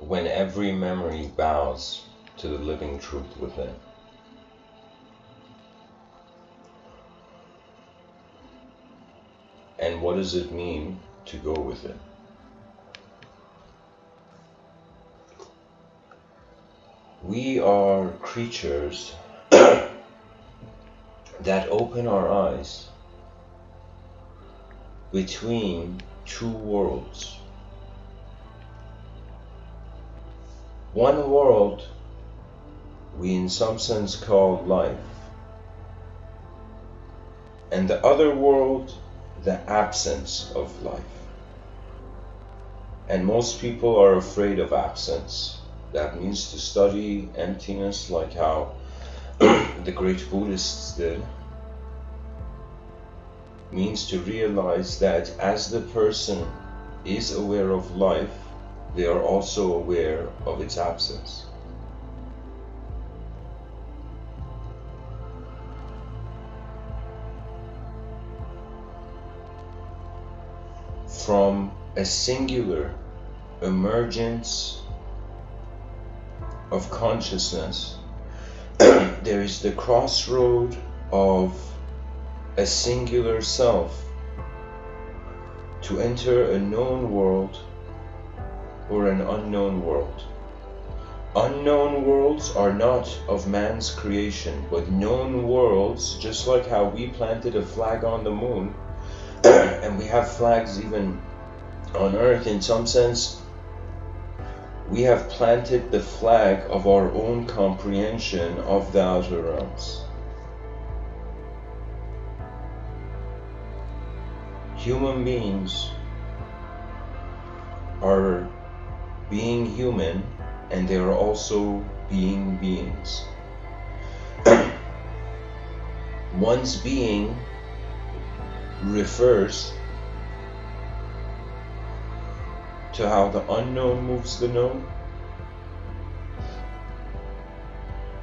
when every memory bows to the living truth within. And what does it mean to go within? We are creatures that open our eyes between two worlds. One world we in some sense call life, and the other world the absence of life. And most people are afraid of absence. That means to study emptiness like how the great Buddhists did. Means to realize that as the person is aware of life, they are also aware of its absence. From a singular emergence of consciousness, there is the crossroad of a singular self to enter a known world or an unknown world. Unknown worlds are not of man's creation, but known worlds, just like how we planted a flag on the moon, and we have flags even on earth. In some sense, we have planted the flag of our own comprehension of the outer realms. Human beings are being human, and they are also being beings. One's being refers to how the unknown moves the known,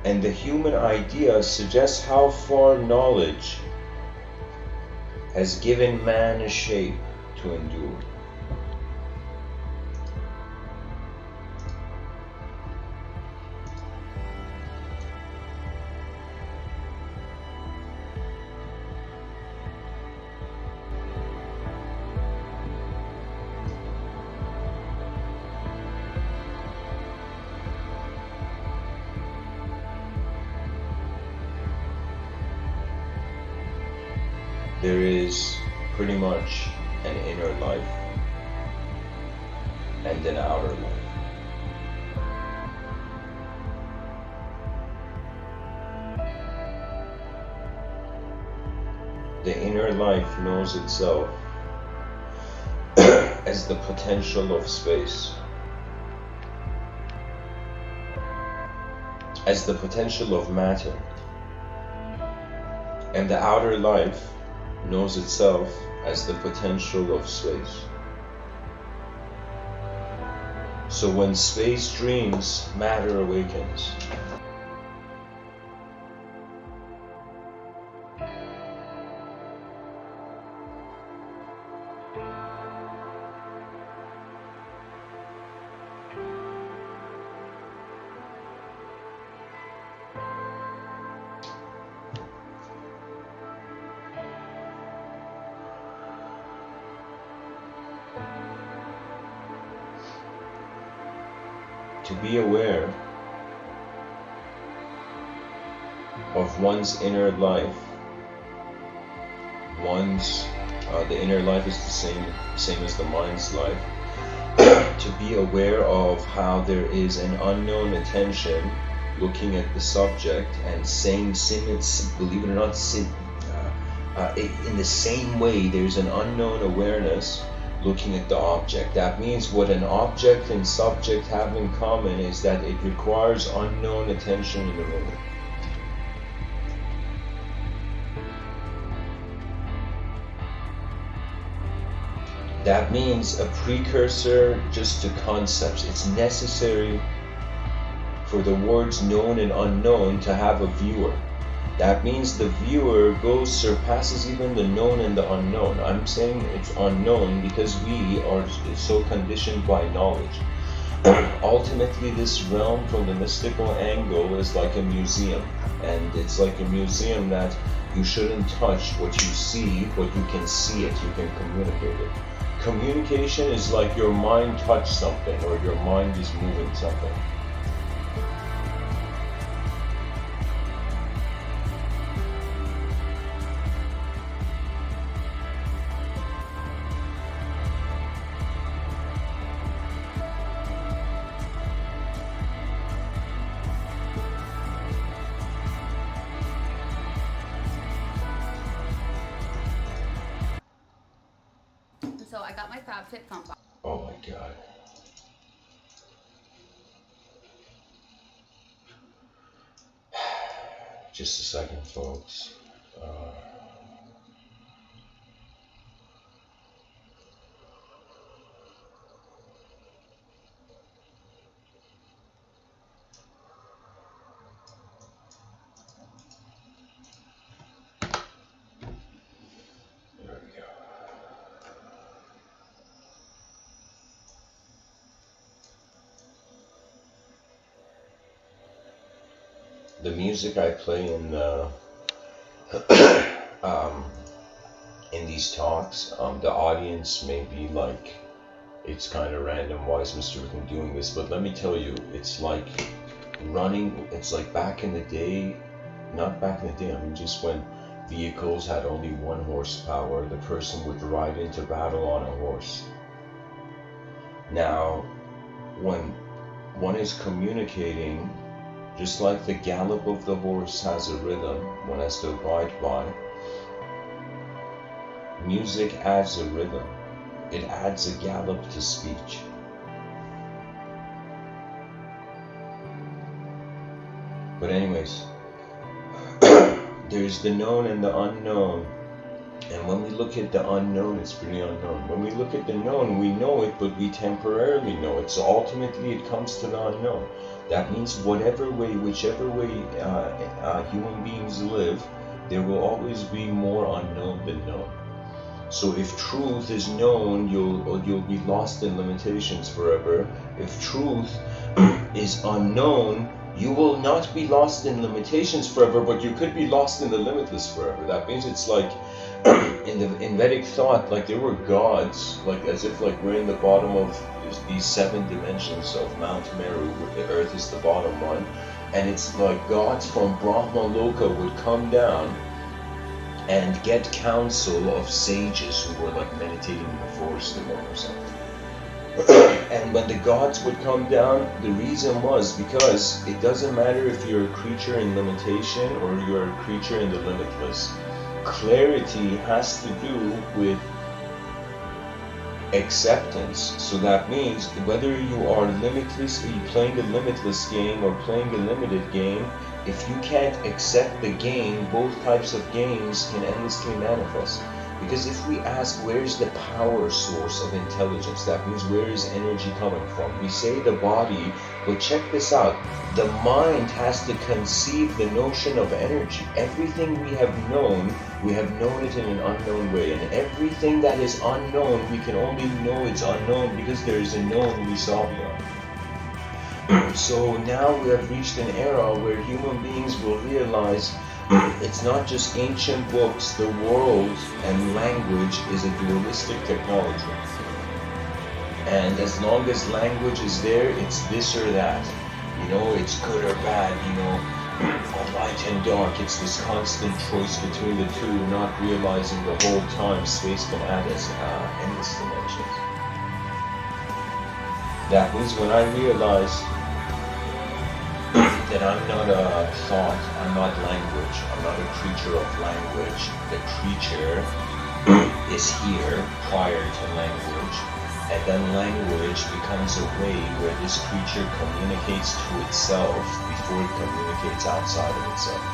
and the human idea suggests how far knowledge has given man a shape to endure. There is pretty much an inner life and an outer life. The inner life knows itself as the potential of space, as the potential of matter, and the outer life knows itself as the potential of space. So when space dreams, matter awakens. To be aware of one's inner life, the inner life is the same as the mind's life. To be aware of how there is an unknown attention looking at the subject, and believe it or not, in the same way there's an unknown awareness looking at the object. That means what an object and subject have in common is that it requires unknown attention in the moment. That means a precursor just to concepts. It's necessary for the words known and unknown to have a viewer. That means the viewer surpasses even the known and the unknown. I'm saying it's unknown because we are so conditioned by knowledge. Ultimately, this realm from the mystical angle is like a museum, and it's like a museum that you shouldn't touch what you see, but you can see it, you can communicate it. Communication is like your mind touched something, or your mind is moving something. So I got my FabFitFun box. Oh my god. Just a second, folks. There we go. The music I play in these talks, the audience may be like, it's kind of random, why is Mr. Within doing this? But let me tell you, it's like running, it's like back in the day, not back in the day, I mean just when vehicles had only 1 horsepower, the person would ride into battle on a horse. Now, when one is communicating, just like the gallop of the horse has a rhythm one has to abide by, music adds a rhythm. It adds a gallop to speech. But anyways, there's the known and the unknown. And when we look at the unknown, it's pretty unknown. When we look at the known, we know it, but we temporarily know it. So ultimately it comes to the unknown. That means whichever way human beings live, there will always be more unknown than known. So if truth is known, you'll be lost in limitations forever. If truth is unknown, you will not be lost in limitations forever, but you could be lost in the limitless forever. That means it's like in Vedic thought, like there were gods, like as if like we're in the bottom of these 7 dimensions of Mount Meru, where the earth is the bottom one, and it's like gods from Brahma Loka would come down and get counsel of sages who were like meditating in the forest alone or something. And when the gods would come down, the reason was because it doesn't matter if you're a creature in limitation or you're a creature in the limitless. Clarity has to do with acceptance. So that means whether you are limitless, you playing the limitless game or playing the limited game, if you can't accept the game, both types of games can endlessly manifest. Because if we ask where is the power source of intelligence, that means where is energy coming from? We say the body, but check this out. The mind has to conceive the notion of energy. Everything we have known it in an unknown way. And everything that is unknown, we can only know it's unknown because there is a known we saw beyond. So now we have reached an era where human beings will realize it's not just ancient books, the world and language is a dualistic technology. And as long as language is there, it's this or that. You know, it's good or bad, you know, light and dark. It's this constant choice between the two, not realizing the whole time space can add us endless dimensions. That means when I realize that I'm not a thought, I'm not language, I'm not a creature of language. The creature is here prior to language, and then language becomes a way where this creature communicates to itself before it communicates outside of itself.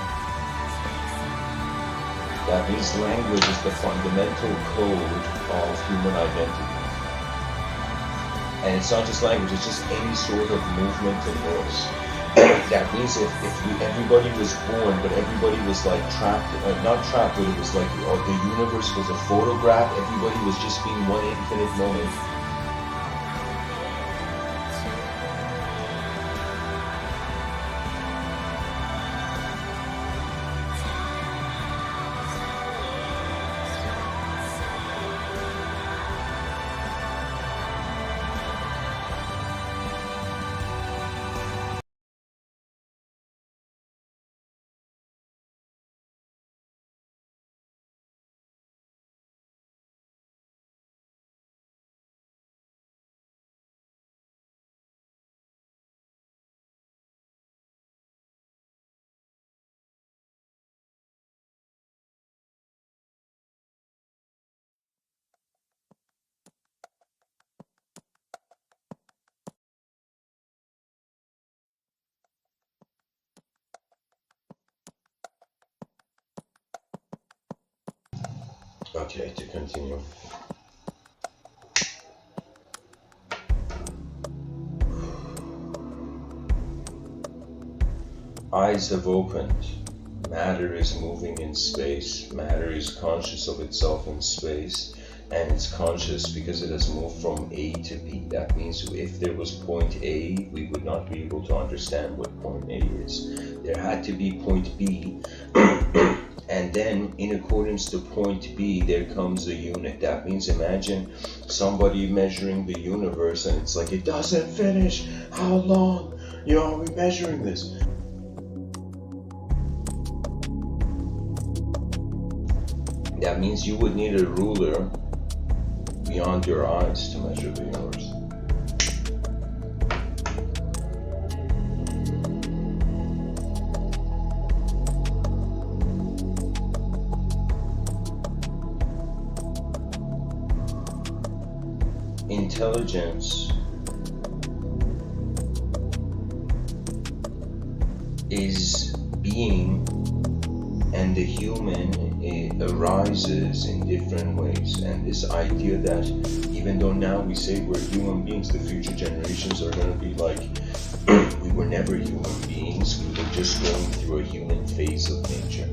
That means language is the fundamental code of human identity. And it's not just language, it's just any sort of movement and noise. That means if everybody was born, but everybody was like trapped, not trapped, but it was like the universe was a photograph, everybody was just being one infinite moment. Okay, to continue. Eyes have opened. Matter is moving in space. Matter is conscious of itself in space, and it's conscious because it has moved from A to B. That means if there was point A, we would not be able to understand what point A is. There had to be point B, and then in accordance to point B, there comes a unit. That means imagine somebody measuring the universe, and it's like, it doesn't finish. How long, are we measuring this? That means you would need a ruler beyond your eyes to measure the universe. Intelligence is being, and the human arises in different ways. And this idea that even though now we say we're human beings, the future generations are going to be like, we were never human beings, we were just going through a human phase of nature.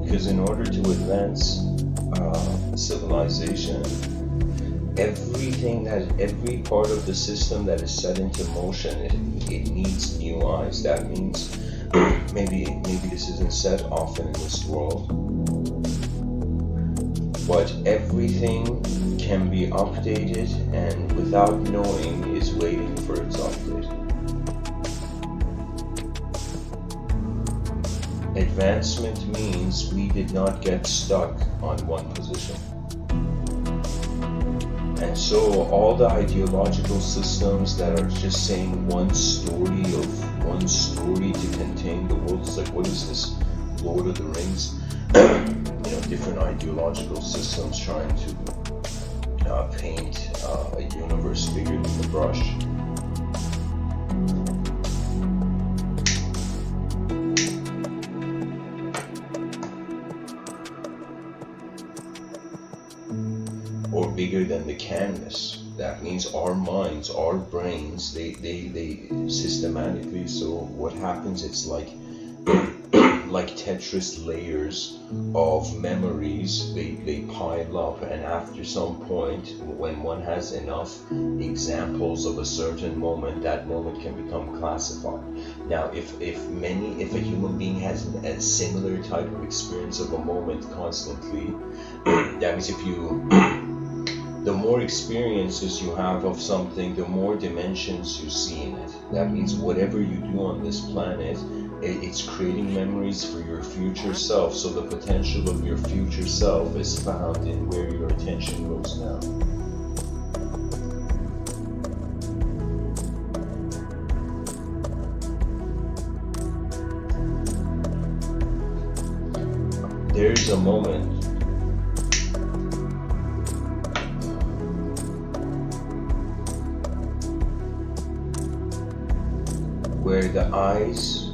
Because in order to advance civilization, every part of the system that is set into motion, it needs new eyes. That means maybe this isn't said often in this world, but everything can be updated, and without knowing is waiting for its update. Advancement means we did not get stuck on one position. And so all the ideological systems that are just saying one story to contain the world, it's like, what is this, Lord of the Rings? Different ideological systems trying to paint a universe bigger than the brush. Or bigger than the canvas. That means our minds, our brains, they systematically, so what happens, it's like like Tetris layers of memories, they pile up, and after some point, when one has enough examples of a certain moment, that moment can become classified. Now, if a human being has a similar type of experience of a moment constantly, that means the more experiences you have of something, the more dimensions you see in it. That means whatever you do on this planet, it's creating memories for your future self. So the potential of your future self is found in where your attention goes now. There's a moment where the eyes,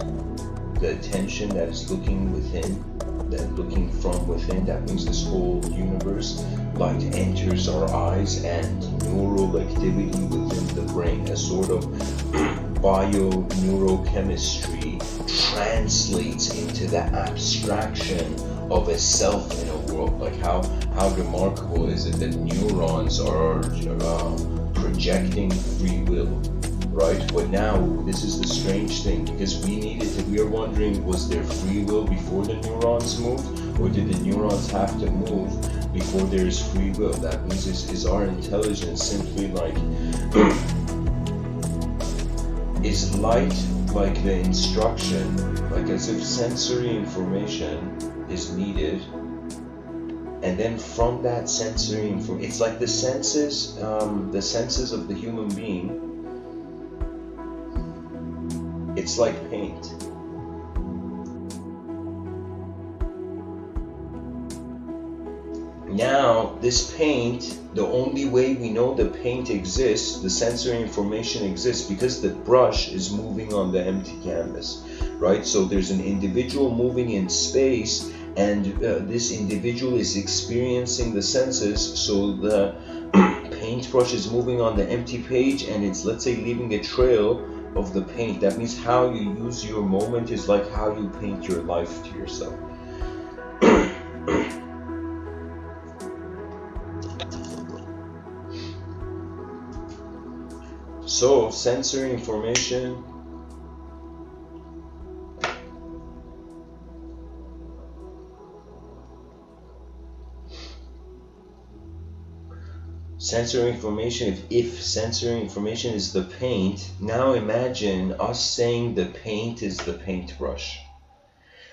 the attention that is looking within, that looking from within, that means this whole universe, light enters our eyes, and neural activity within the brain, a sort of bio-neurochemistry, translates into the abstraction of a self in a world. Like how remarkable is it that neurons are projecting free will, right? But now this is the strange thing, because we are wondering, was there free will before the neurons moved, or did the neurons have to move before there is free will? That means is our intelligence simply like is light like the instruction, like as if sensory information is needed, and then from that sensory information, it's like the senses of the human being, it's like paint. Now, this paint, the only way we know the paint exists, the sensory information exists, because the brush is moving on the empty canvas, right? So there's an individual moving in space, and this individual is experiencing the senses. So the paintbrush is moving on the empty page, and it's, let's say, leaving a trail of the paint. That means how you use your moment is like how you paint your life to yourself. So sensory information, if sensory information is the paint, now imagine us saying the paint is the paintbrush.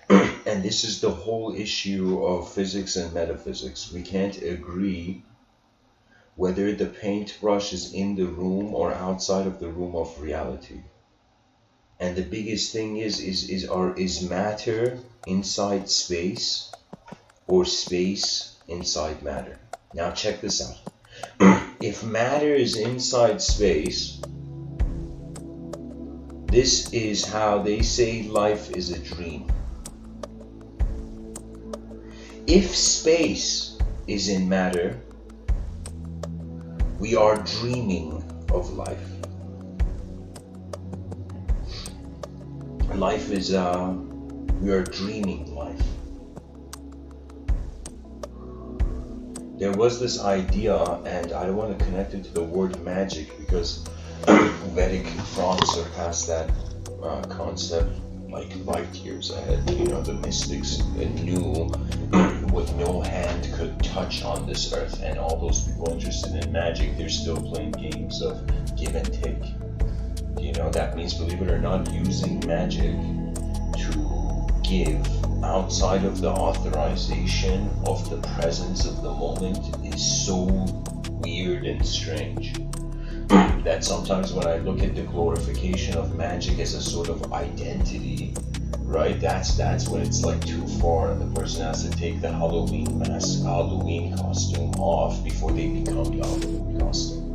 And this is the whole issue of physics and metaphysics. We can't agree whether the paintbrush is in the room or outside of the room of reality. And the biggest thing is matter inside space or space inside matter? Now check this out. If matter is inside space, this is how they say life is a dream. If space is in matter, we are dreaming of life. Life is, we are dreaming life. There was this idea, and I want to connect it to the word magic, because Vedic thought surpassed that concept like light years ahead. You know, the mystics knew what no hand could touch on this earth, and all those people interested in magic, they're still playing games of give and take. You know, that means, believe it or not, using magic to give outside of the authorization of the presence of the moment is so weird and strange that sometimes when I look at the glorification of magic as a sort of identity, right, that's when it's like too far, and the person has to take the Halloween mask, Halloween costume off before they become the Halloween costume.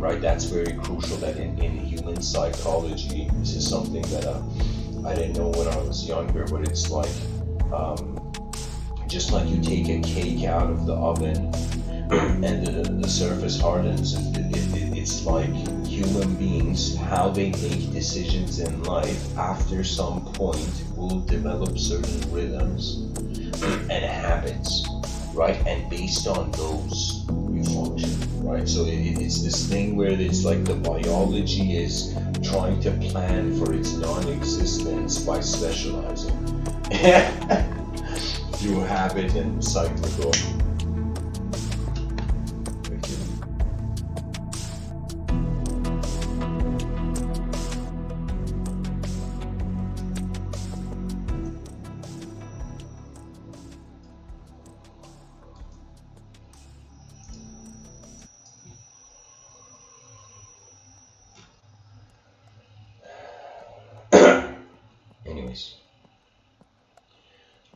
Right, that's very crucial. That in human psychology, this is something that I didn't know when I was younger, but it's like just like you take a cake out of the oven and the surface hardens. It's like human beings, how they make decisions in life after some point will develop certain rhythms and habits, right? And based on those, we function, right? So it's this thing where it's like the biology is trying to plan for its non-existence by specializing through habit and cyclical. Anyways,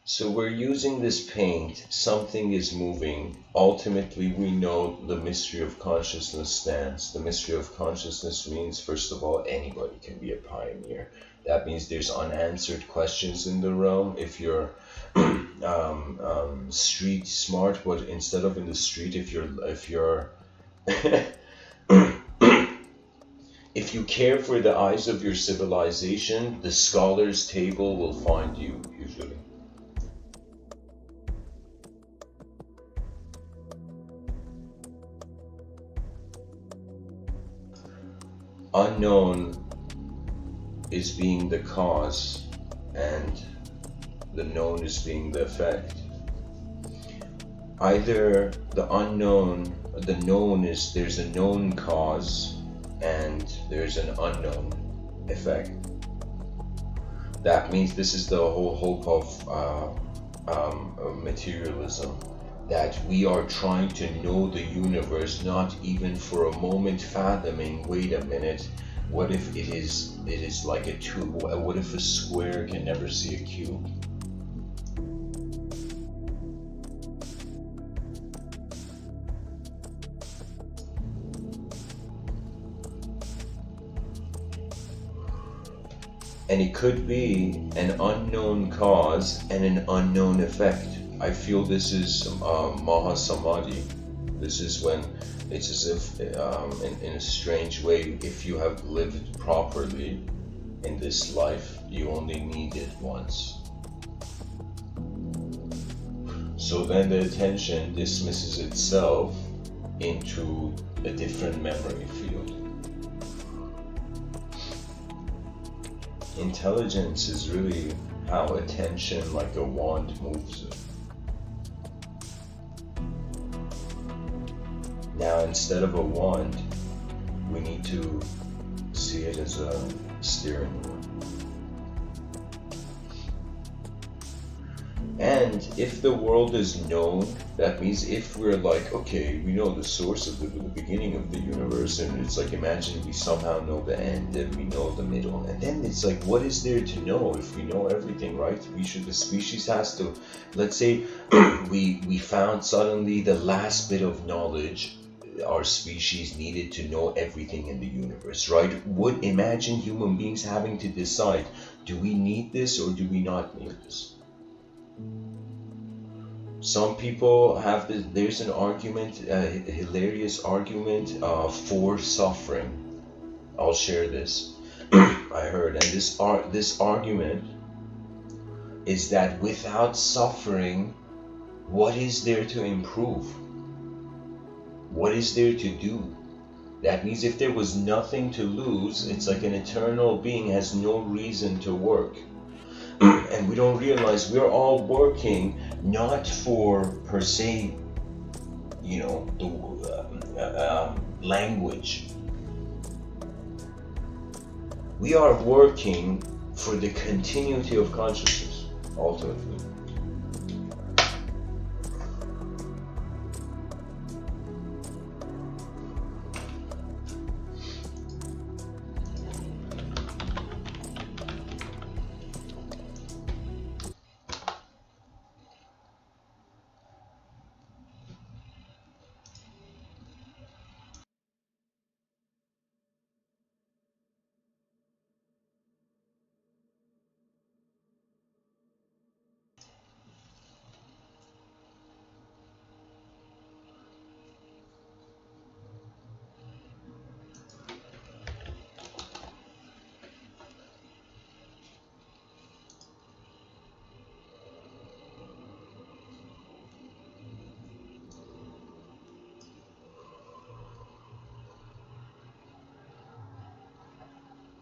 so we're using this paint, something is moving. Ultimately, we know the mystery of consciousness stands. The mystery of consciousness means, first of all, anybody can be a pioneer. That means there's unanswered questions in the realm. If you're street smart, but instead of in the street, if you're if you care for the eyes of your civilization, the scholar's table will find you, usually. Unknown is being the cause, and the known is being the effect. Either the unknown, the known is, there's a known cause, and there's an unknown effect. That means this is the whole hope of materialism, that we are trying to know the universe, not even for a moment fathoming, wait a minute, what if it is like a tube? What if a square can never see a cube? And it could be an unknown cause and an unknown effect. I feel this is Mahasamadhi. This is when it's as if, in a strange way, if you have lived properly in this life, you only need it once. So then the attention dismisses itself into a different memory field. Intelligence is really how attention, like a wand, moves it. Now, instead of a wand, we need to see it as a steering wheel. And if the world is known, that means if we're like, okay, we know the source of the beginning of the universe, and it's like, imagine we somehow know the end and we know the middle, and then it's like, what is there to know if we know everything, right? The species has to, let's say we found suddenly the last bit of knowledge our species needed to know everything in the universe, right? Would imagine human beings having to decide, do we need this or do we not need this? Some people have this, there's an argument, a hilarious argument for suffering. I'll share this. I heard, and this argument is that without suffering, what is there to improve? What is there to do? That means if there was nothing to lose, it's like an eternal being has no reason to work. And we don't realize we're all working not for, per se, the language. We are working for the continuity of consciousness, ultimately.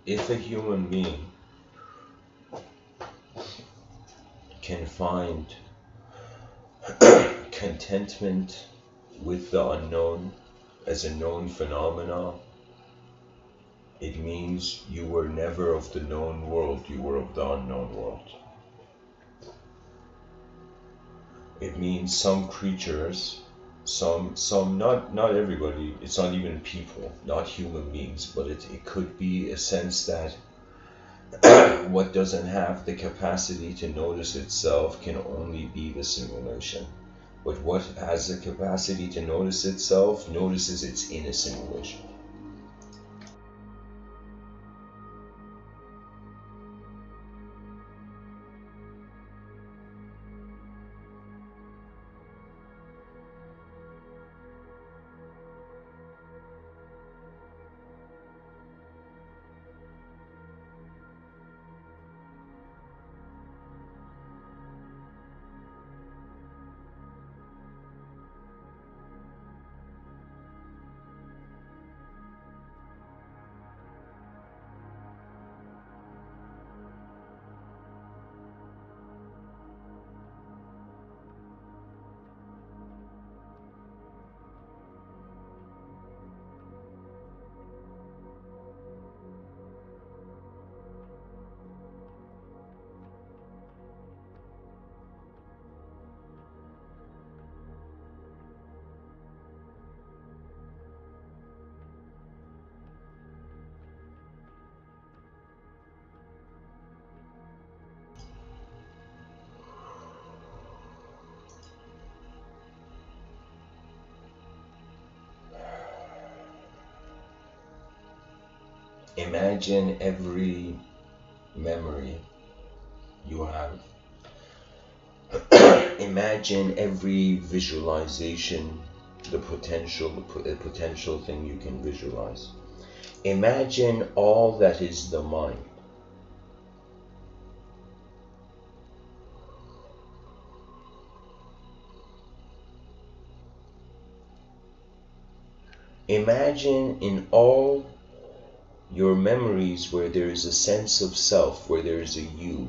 If a human being can find contentment with the unknown as a known phenomena, it means you were never of the known world, you were of the unknown world. It means some creatures, some not everybody, it's not even people, not human beings, but it could be a sense that what doesn't have the capacity to notice itself can only be the simulation. But what has the capacity to notice itself notices it's in a simulation. Imagine every memory you have. Imagine every visualization, the potential thing you can visualize. Imagine all that is the mind. Imagine in all your memories where there is a sense of self, where there is a you.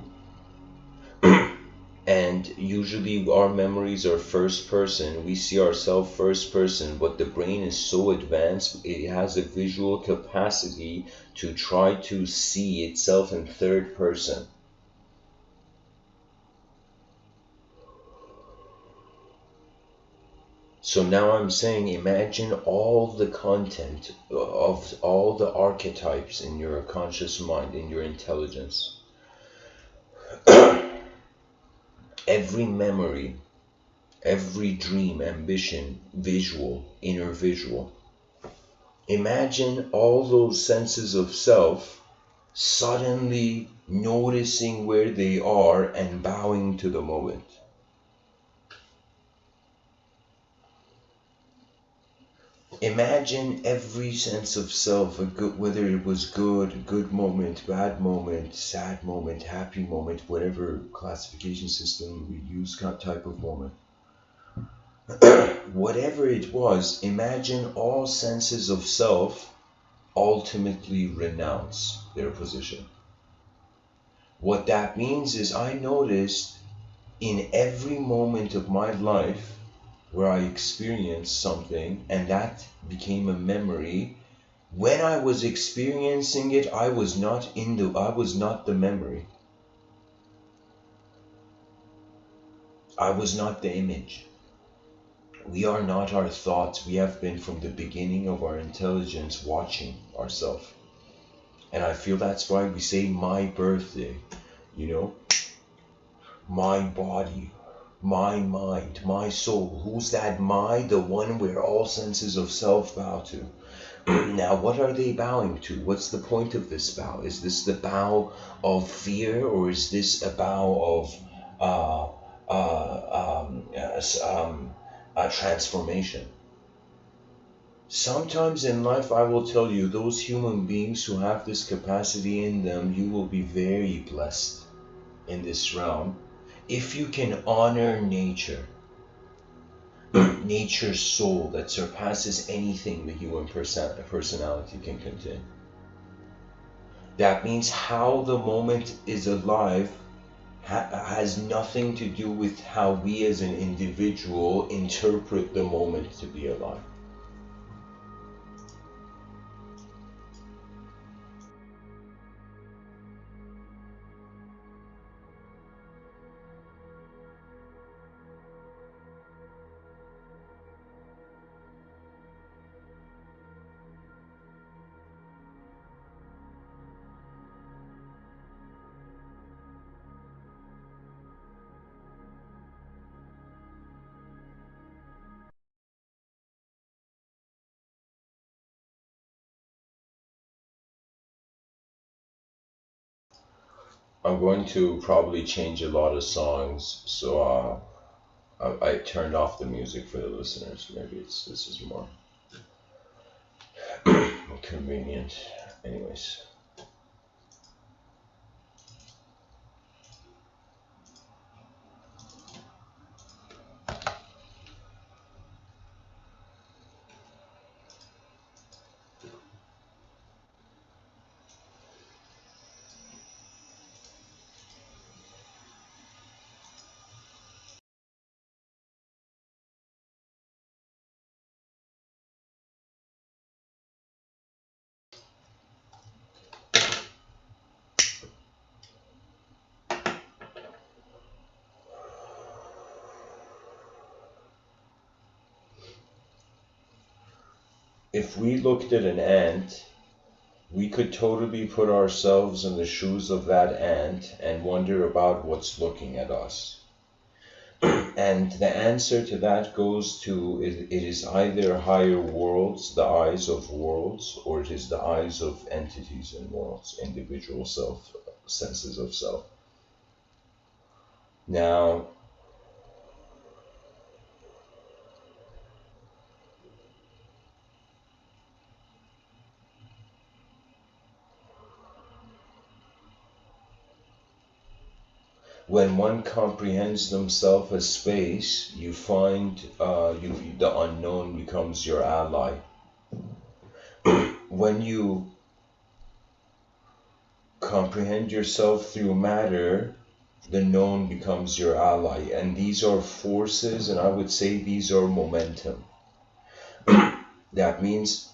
And usually our memories are first person. We see ourselves first person, but the brain is so advanced, it has a visual capacity to try to see itself in third person. So now I'm saying, imagine all the content of all the archetypes in your conscious mind, in your intelligence. Every memory, every dream, ambition, visual, inner visual. Imagine all those senses of self suddenly noticing where they are and bowing to the moment. Imagine every sense of self, whether it was good moment, bad moment, sad moment, happy moment, whatever classification system we use, type of moment. Whatever it was, imagine all senses of self ultimately renounce their position. What that means is, I noticed in every moment of my life where I experienced something and that became a memory, when I was experiencing it, I was not the memory. I was not the image. We are not our thoughts. We have been from the beginning of our intelligence watching ourselves. And I feel that's why we say my birthday, my body, my mind, my soul. Who's that my? The one where all senses of self bow to. Now, what are they bowing to? What's the point of this bow? Is this the bow of fear, or is this a bow of transformation? Sometimes in life, I will tell you, those human beings who have this capacity in them, you will be very blessed in this realm if you can honor nature. Nature's soul that surpasses anything the human personality can contain. That means how the moment is alive has nothing to do with how we as an individual interpret the moment to be alive. I'm going to probably change a lot of songs, so I turned off the music for the listeners. Maybe this is more convenient. Anyways. If we looked at an ant, we could totally put ourselves in the shoes of that ant and wonder about what's looking at us. And the answer to that goes to, it is either higher worlds, the eyes of worlds, or it is the eyes of entities and worlds, individual self, senses of self. Now, when one comprehends themselves as space, you find the unknown becomes your ally. When you comprehend yourself through matter, the known becomes your ally. And these are forces, and I would say these are momentum. That means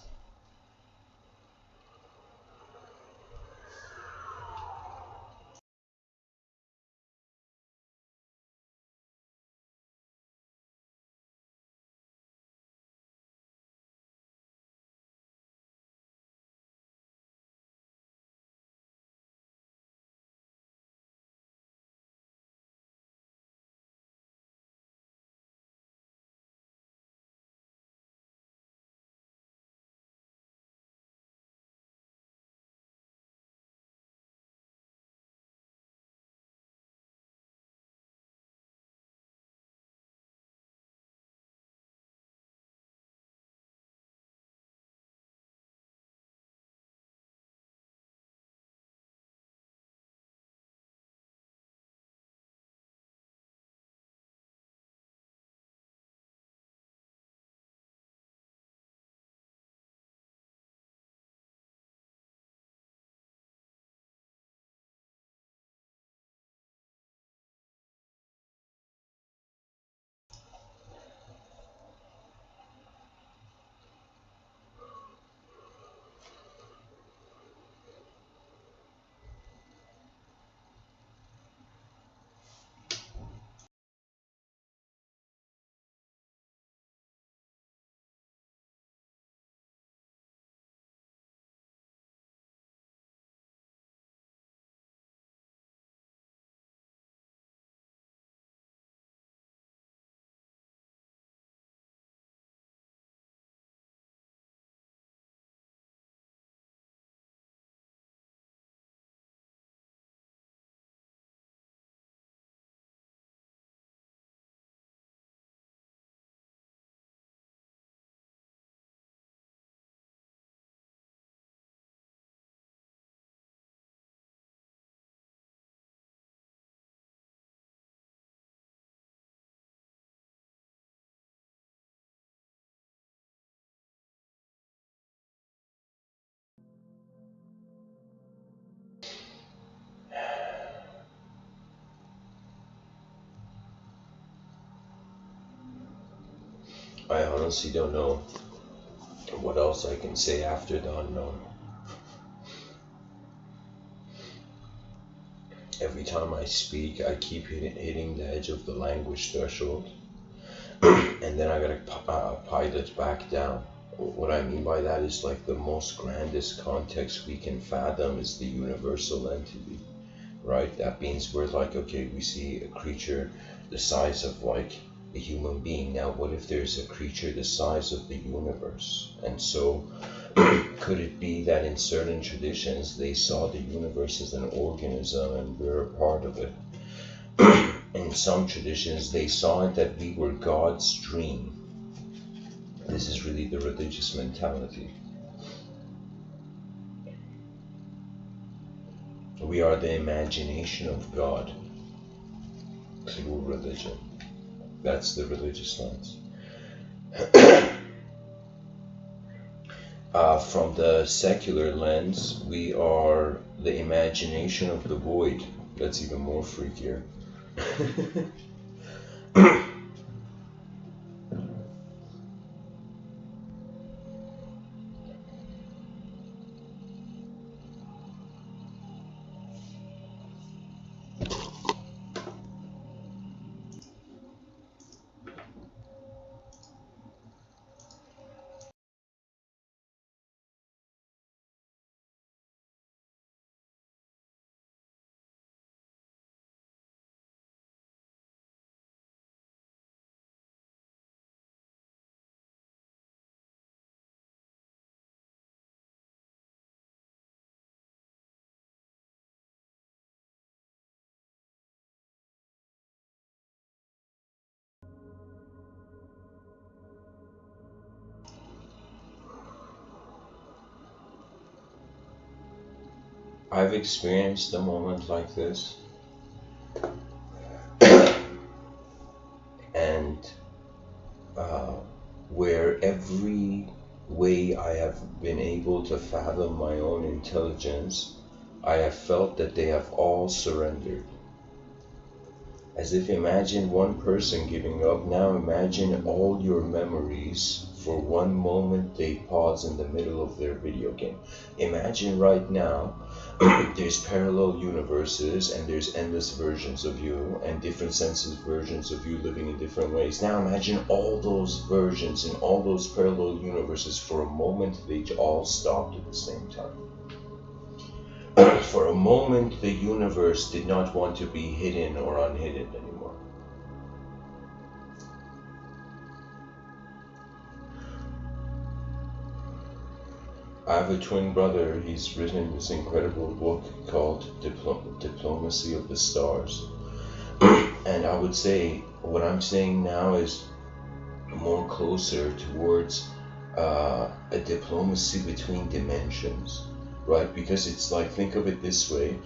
I honestly don't know what else I can say after the unknown. Every time I speak, I keep hitting the edge of the language threshold, and then I gotta pilot back down. What I mean by that is like the most grandest context we can fathom is the universal entity, right? That means we're like, okay, we see a creature the size of like a human being. Now, what if there's a creature the size of the universe? And so, could it be that in certain traditions they saw the universe as an organism and we're a part of it? In some traditions, they saw it that we were God's dream. This is really the religious mentality. We are the imagination of God through religion. That's the religious lens. From the secular lens, we are the imagination of the void. That's even more freakier. I've experienced a moment like this, and where every way I have been able to fathom my own intelligence, I have felt that they have all surrendered. As if imagine one person giving up, now imagine all your memories for one moment they pause in the middle of their video game. Imagine right now there's parallel universes and there's endless versions of you and different senses versions of you living in different ways. Now imagine all those versions and all those parallel universes for a moment they all stopped at the same time. For a moment the universe did not want to be hidden or unhidden anymore. I have a twin brother. He's written this incredible book called Diplomacy of the Stars. And I would say what I'm saying now is more closer towards a diplomacy between dimensions, right? Because it's like, think of it this way.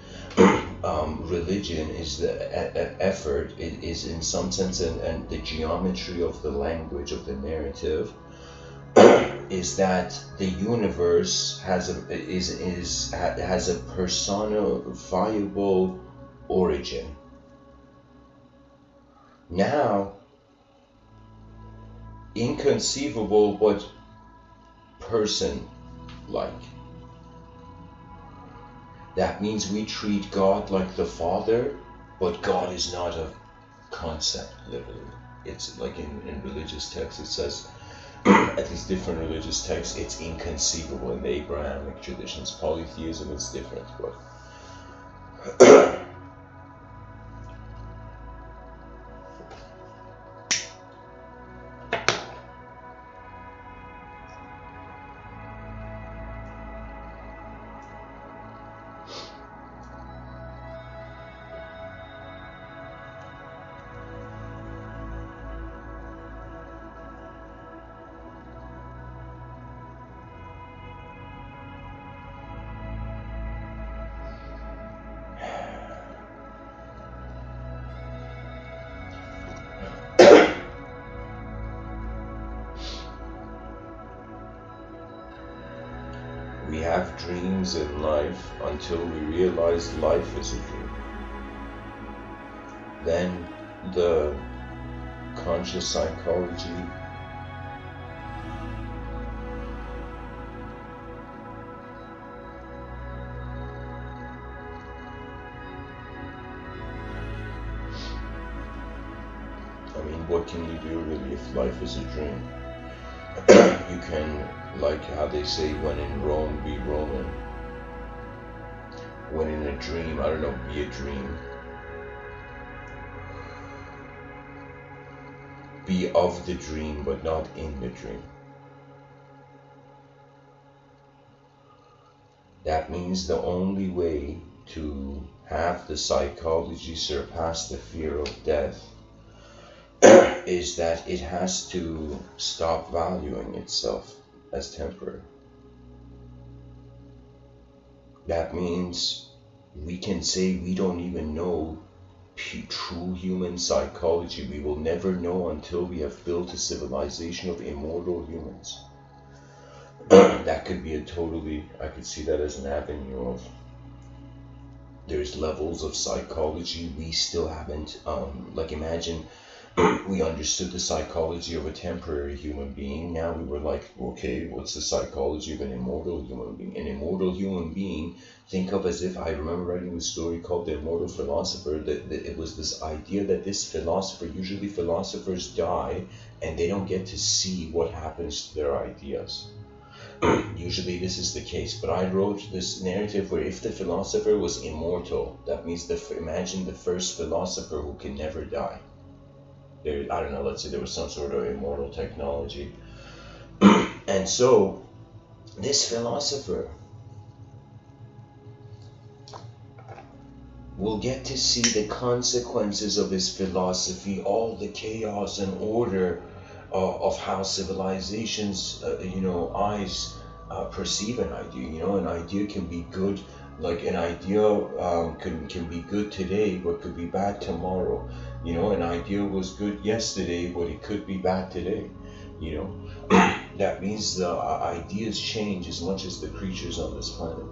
Religion is the effort. It is in some sense and the geometry of the language of the narrative is that the universe has a personifiable origin. Now, inconceivable but person-like. That means we treat God like the Father, but God is not a concept, literally. It's like in religious texts, it says, at least different religious texts, it's inconceivable. In the Abrahamic traditions, polytheism is different, but we have dreams in life until we realize life is a dream. Then the conscious psychology what can you do really if life is a dream? You can, like how they say, when in Rome, be Roman. When in a dream, I don't know, be a dream. Be of the dream, but not in the dream. That means the only way to have the psychology surpass the fear of death is that it has to stop valuing itself as temporary. That means we can say we don't even know true human psychology. We will never know until we have built a civilization of immortal humans. That could be a totally, I could see that as an avenue of, there's levels of psychology we still haven't, like imagine we understood the psychology of a temporary human being. Now we were like, okay, what's the psychology of an immortal human being? An immortal human being, think of as if, I remember writing a story called The Immortal Philosopher, that it was this idea that this philosopher, usually philosophers die and they don't get to see what happens to their ideas. Usually this is the case, but I wrote this narrative where if the philosopher was immortal, that means imagine the first philosopher who can never die. There, I don't know, let's say there was some sort of immortal technology. And so, this philosopher will get to see the consequences of his philosophy, all the chaos and order of how civilizations, eyes perceive an idea. An idea can be good Like an idea can be good today, but could be bad tomorrow. An idea was good yesterday, but it could be bad today. You know, that means the ideas change as much as the creatures on this planet.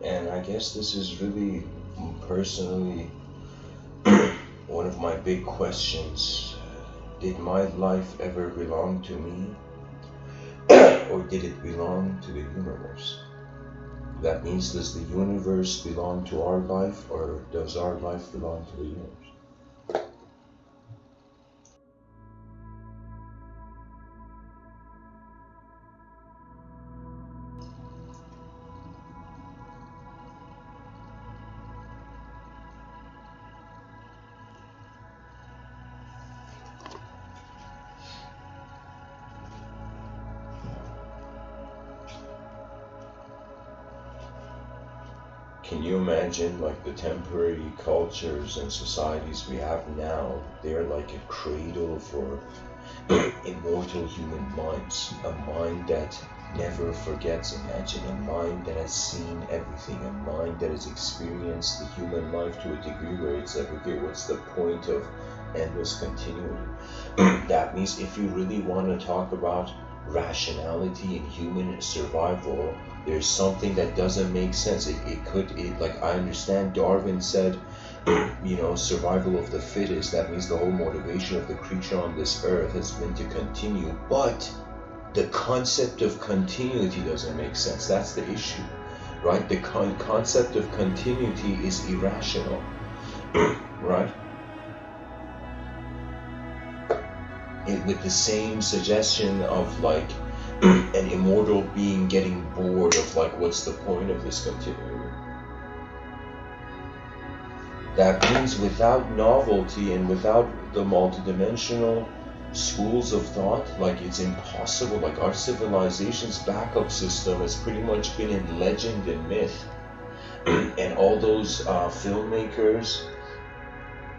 And I guess this is really personally one of my big questions. Did my life ever belong to me? Or did it belong to the universe? That means, does the universe belong to our life, or does our life belong to the universe? Can you imagine, like, the temporary cultures and societies we have now? They're like a cradle for immortal human minds. A mind that never forgets. Imagine a mind that has seen everything. A mind that has experienced the human life to a degree where it's like, okay, what's the point of endless continuity? That means if you really want to talk about rationality in human survival, there's something that doesn't make sense. Like, I understand Darwin said, survival of the fittest. That means the whole motivation of the creature on this earth has been to continue, but the concept of continuity doesn't make sense. That's the issue, right? The concept of continuity is irrational, right? With the same suggestion of, like, an immortal being getting bored of, like, what's the point of this continuity? That means without novelty and without the multidimensional schools of thought, like, it's impossible. Like, our civilization's backup system has pretty much been in legend and myth. And all those filmmakers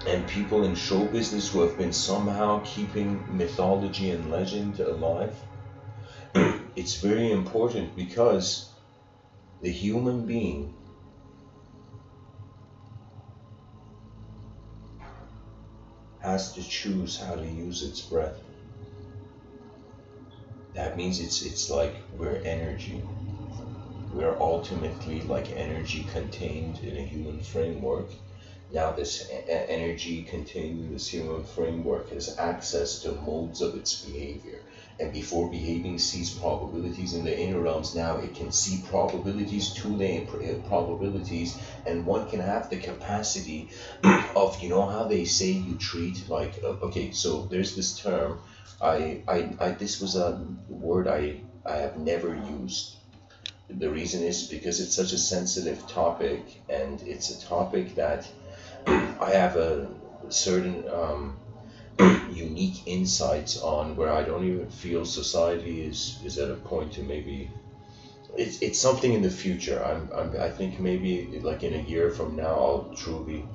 and people in show business who have been somehow keeping mythology and legend alive, it's very important, because the human being has to choose how to use its breath. That means it's like we're energy. We're ultimately like energy contained in a human framework. Now this energy contained in this human framework has access to modes of its behavior. And before behaving sees probabilities in the inner realms, now it can see probabilities, two-lane probabilities, and one can have the capacity of, how they say you treat, like, okay, so there's this term, this was a word I have never used. The reason is because it's such a sensitive topic, and it's a topic that I have a certain unique insights on, where I don't even feel society is at a point to maybe it's something in the future. I think maybe like in a year from now I'll truly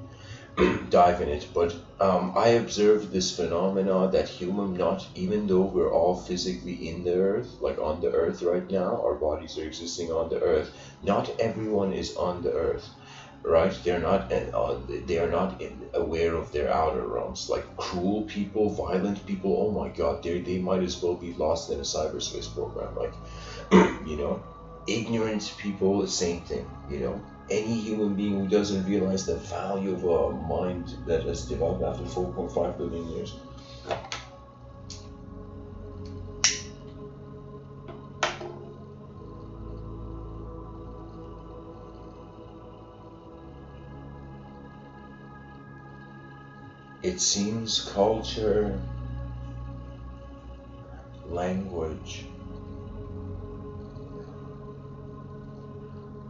dive in it. But I observed this phenomena that not even though we're all physically in the earth, like on the earth right now, our bodies are existing on the earth, not everyone is on the earth. Right? They are not aware of their outer realms. Like cruel people, violent people, oh my god, they might as well be lost in a cyberspace program. Like, ignorant people, the same thing. Any human being who doesn't realize the value of a mind that has developed after 4.5 billion years. It seems culture, language,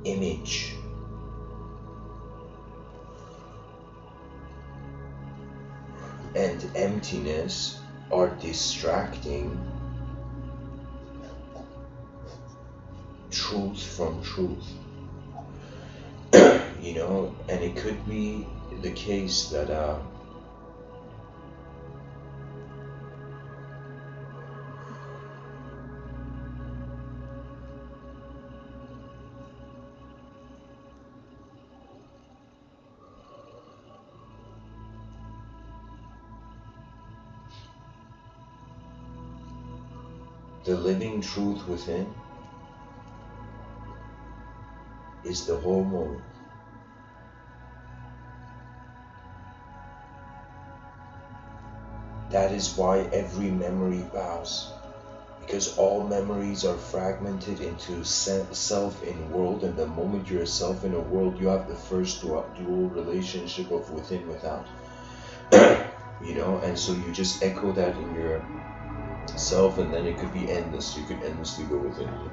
image, and emptiness are distracting truth from truth. You know, and it could be the case that the living truth within is the whole moment. That is why every memory bows, because all memories are fragmented into self in world, and the moment you're a self in a world, you have the first dual relationship of within without. You know, and so you just echo that in your self, and then it could be endless. You could endlessly go within you.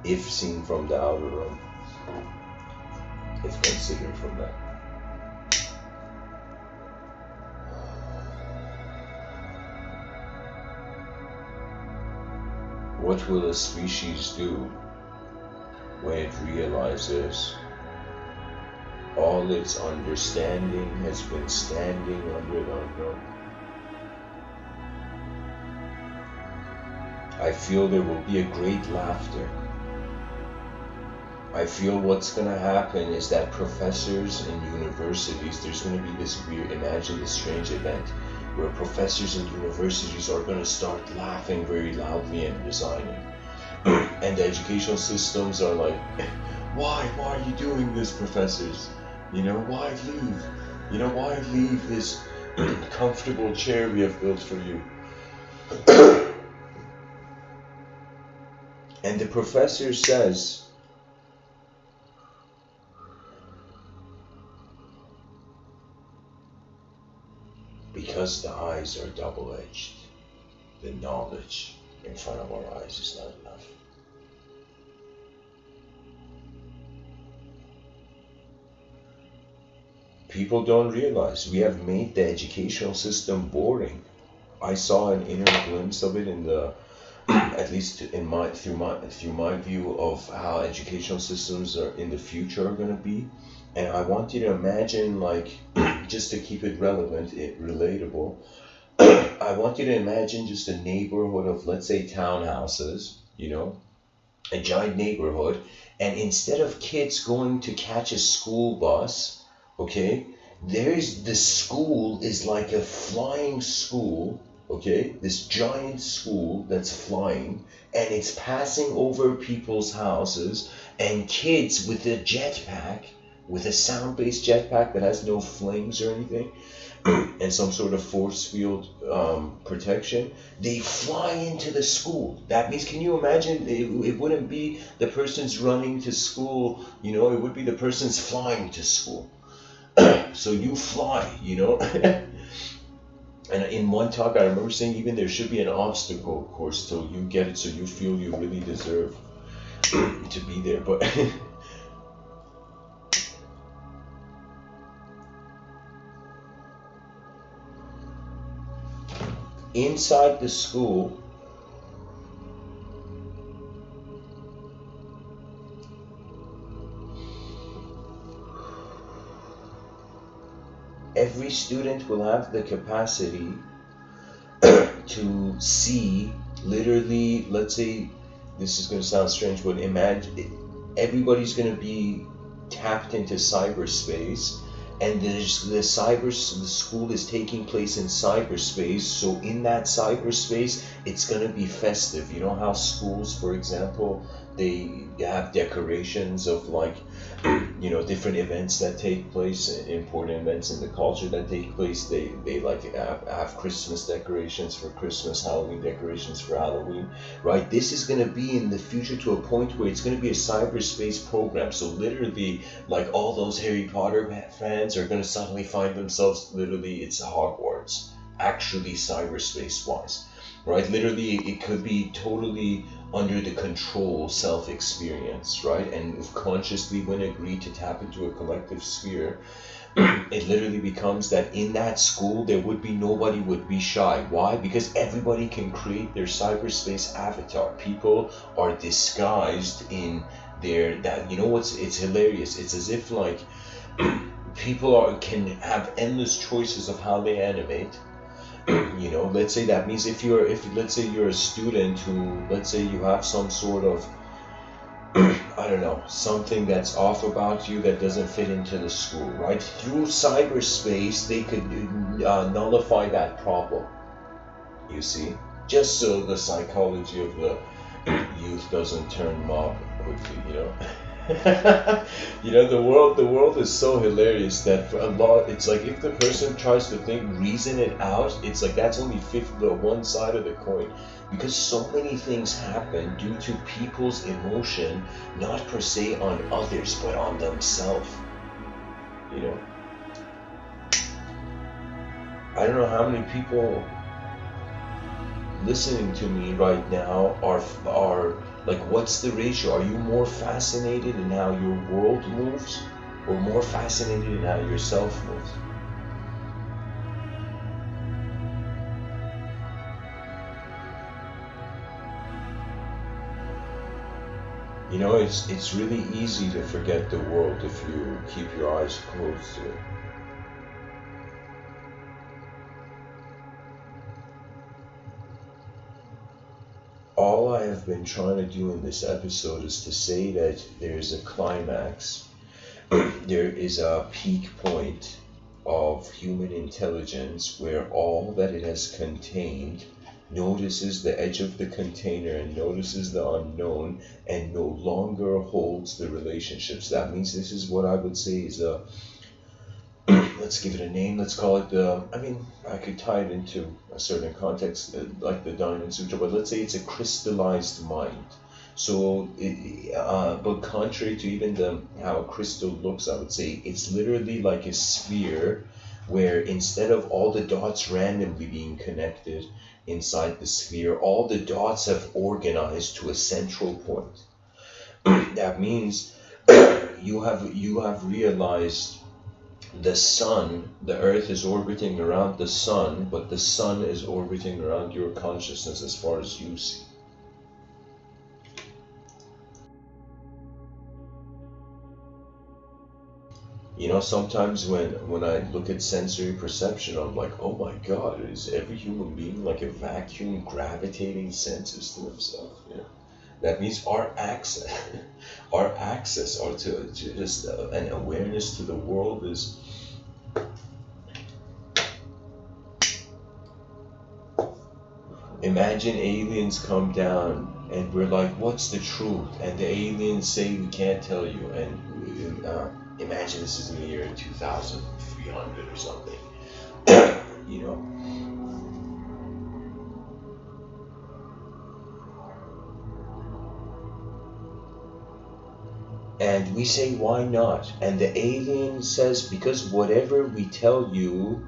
If seen from the outer room, if considered from that. What will a species do when it realizes all its understanding has been standing under the unknown? I feel there will be a great laughter. I feel what's going to happen is that professors in universities, there's going to be this weird, imagine this strange event where professors in universities are going to start laughing very loudly and resigning. And the educational systems are like, why are you doing this, professors? You know, why leave? You know, why leave this comfortable chair we have built for you? And the professor says, because the eyes are double-edged, the knowledge in front of our eyes is not enough. People don't realize we have made the educational system boring. I saw an inner glimpse of it in the, at least in my through my view of how educational systems are in the future are going to be. And I want you to imagine, like, just to keep it relevant, relatable, I want you to imagine just a neighborhood of, let's say, townhouses, you know, a giant neighborhood, and instead of kids going to catch a school bus, okay, the school is like a flying school, okay, this giant school that's flying, and it's passing over people's houses, and kids with a jetpack, with a sound-based jetpack that has no flames or anything, and some sort of force field protection, they fly into the school. That means, can you imagine, it wouldn't be the person's running to school, you know, it would be the person's flying to school. So you fly, you know. And in one talk, I remember saying even there should be an obstacle course till you get it, so you feel you really deserve to be there. But inside the school, every student will have the capacity to see, literally, let's say, this is going to sound strange, but imagine everybody's going to be tapped into cyberspace, and the school is taking place in cyberspace. So in that cyberspace, it's going to be festive. You know how schools, for example, they have decorations of, like, you know, different events that take place, important events in the culture that take place. They like have Christmas decorations for Christmas, Halloween decorations for Halloween, right? This is going to be in the future to a point where it's going to be a cyberspace program. So literally, like, all those Harry Potter fans are going to suddenly find themselves, literally, it's Hogwarts actually cyberspace wise, right? Literally, it could be totally under the control self-experience, right? And if consciously when agreed to tap into a collective sphere, it literally becomes that in that school there would be nobody would be shy. Why? Because everybody can create their cyberspace avatar. People are disguised in their, that, you know what's, it's hilarious. It's as if like people can have endless choices of how they animate. You know, let's say that means if let's say you're a student who, let's say you have some sort of I don't know, something that's off about you that doesn't fit into the school, right? Through cyberspace, they could nullify that problem, you see? Just so the psychology of the youth doesn't turn mob quickly, you know? You know, the world is so hilarious that for a lot, it's like if the person tries to reason it out, it's like that's only the one side of the coin. Because so many things happen due to people's emotion, not per se on others, but on themselves. You know? I don't know how many people listening to me right now are like, what's the ratio? Are you more fascinated in how your world moves, or more fascinated in how yourself moves? You know, it's really easy to forget the world if you keep your eyes closed to it. All I have been trying to do in this episode is to say that there's a climax, there is a peak point of human intelligence where all that it has contained notices the edge of the container and notices the unknown and no longer holds the relationships. That means this is what I would say is a, let's give it a name, let's call it the, I mean, I could tie it into a certain context, like the Diamond Sutra, but let's say it's a crystallized mind. So, but contrary to even how a crystal looks, I would say it's literally like a sphere where instead of all the dots randomly being connected inside the sphere, all the dots have organized to a central point. That means you have realized the sun, the earth is orbiting around the sun, but the sun is orbiting around your consciousness as far as you see. You know, sometimes when I look at sensory perception, I'm like, oh my God, is every human being like a vacuum gravitating senses to himself? You know? That means our access, or to just an awareness to the world is. Imagine aliens come down and we're like, what's the truth? And the aliens say we can't tell you. And imagine this is in the year 2300 or something. You know. And we say, why not? And the alien says, because whatever we tell you,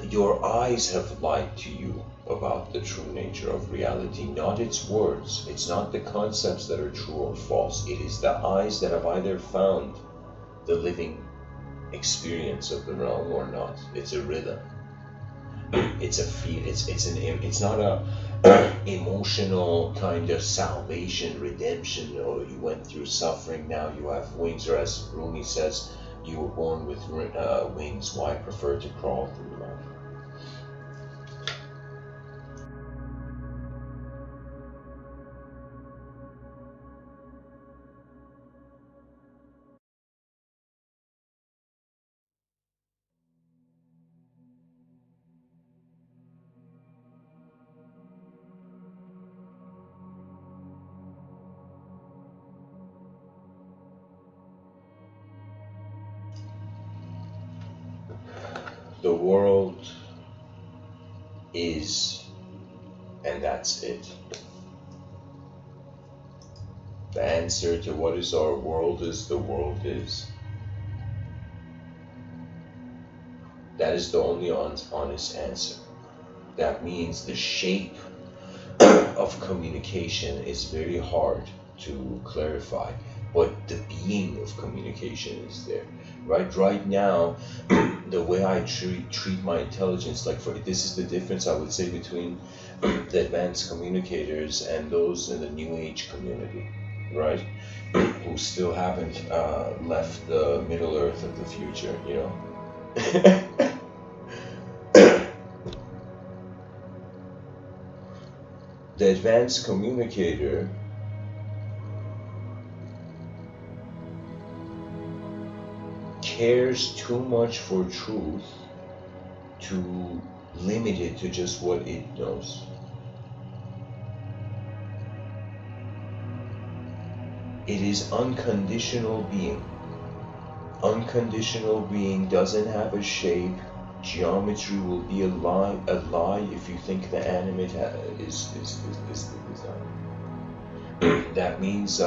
your eyes have lied to you about the true nature of reality, not its words. It's not the concepts that are true or false. It is the eyes that have either found the living experience of the realm or not. It's a rhythm. It's a feel. It's not a emotional kind of salvation, redemption. Oh, you went through suffering, now you have wings. Or as Rumi says, you were born with wings. Why prefer to crawl through life? The world is, and that's it. The answer to what is our world is the world is. That is the only honest answer. That means the shape of communication is very hard to clarify, but the being of communication is there. Right now, the way I treat my intelligence, like this is the difference I would say between the advanced communicators and those in the New Age community, right? Who still haven't left the Middle Earth of the future, you know? The advanced communicator cares too much for truth to limit it to just what it knows. It is unconditional being. Unconditional being doesn't have a shape. Geometry will be a lie if you think the animate is the design. That means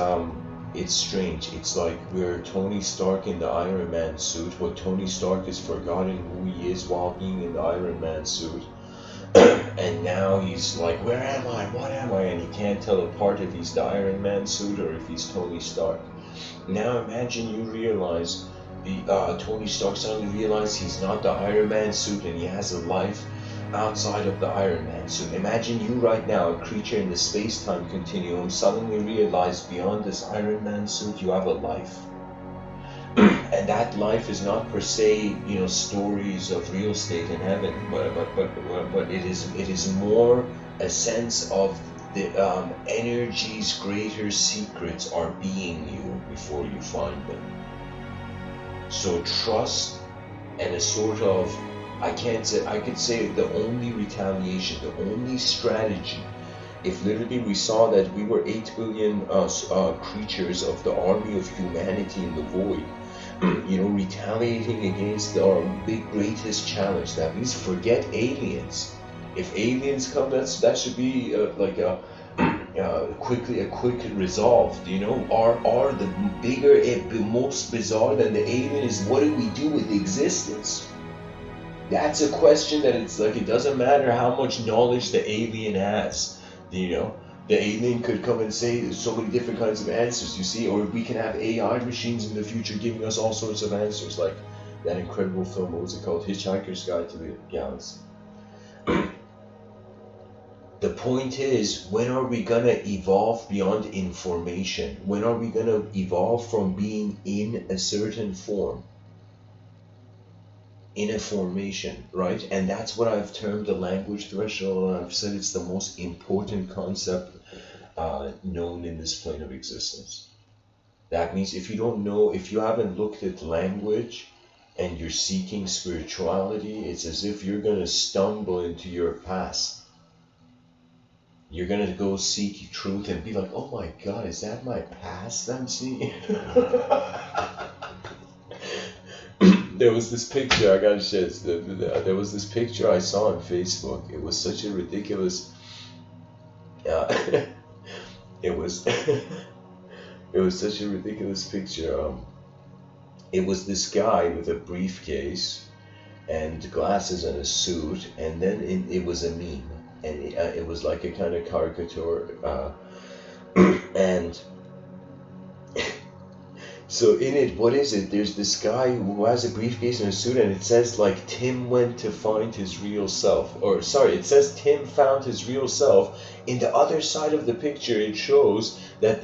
it's strange. It's like we're Tony Stark in the Iron Man suit, but Tony Stark has forgotten who he is while being in the Iron Man suit. And now he's like, where am I? What am I? And he can't tell apart if he's the Iron Man suit or if he's Tony Stark. Now imagine you realize Tony Stark suddenly realized he's not the Iron Man suit and he has a life outside of the Iron Man suit. Imagine you right now, a creature in the space-time continuum, suddenly realize beyond this Iron Man suit you have a life. And that life is not per se, you know, stories of real estate in heaven, but it is more a sense of the energy's greater secrets are being you before you find them. So trust and a sort of, I could say the only retaliation, the only strategy, if literally we saw that we were 8 billion creatures of the army of humanity in the void, you know, retaliating against our big greatest challenge. That means forget aliens. If aliens come, that should be like a quick resolve. You know, are the bigger, the most bizarre than the alien is what do we do with existence? That's a question that it's like, it doesn't matter how much knowledge the alien has, you know. The alien could come and say so many different kinds of answers, you see, or we can have AI machines in the future giving us all sorts of answers, like that incredible film, what was it called? Hitchhiker's Guide to the Galaxy. The point is, when are we gonna evolve beyond information? When are we gonna evolve from being in a certain form? In a formation, right? And that's what I've termed the language threshold, and I've said it's the most important concept known in this plane of existence. That means if you don't know, if you haven't looked at language and you're seeking spirituality, it's as if you're going to stumble into your past. You're going to go seek truth and be like, oh my God, is that my past I'm seeing? There was this picture, I gotta share this, there was this picture I saw on Facebook. It was such a ridiculous, it was such a ridiculous picture. It was this guy with a briefcase and glasses and a suit, and then it was a meme, and it was like a kind of caricature, and so in it, what is it? There's this guy who has a briefcase and a suit, and it says like Tim went to find his real self. Or sorry, it says Tim found his real self. In the other side of the picture, it shows that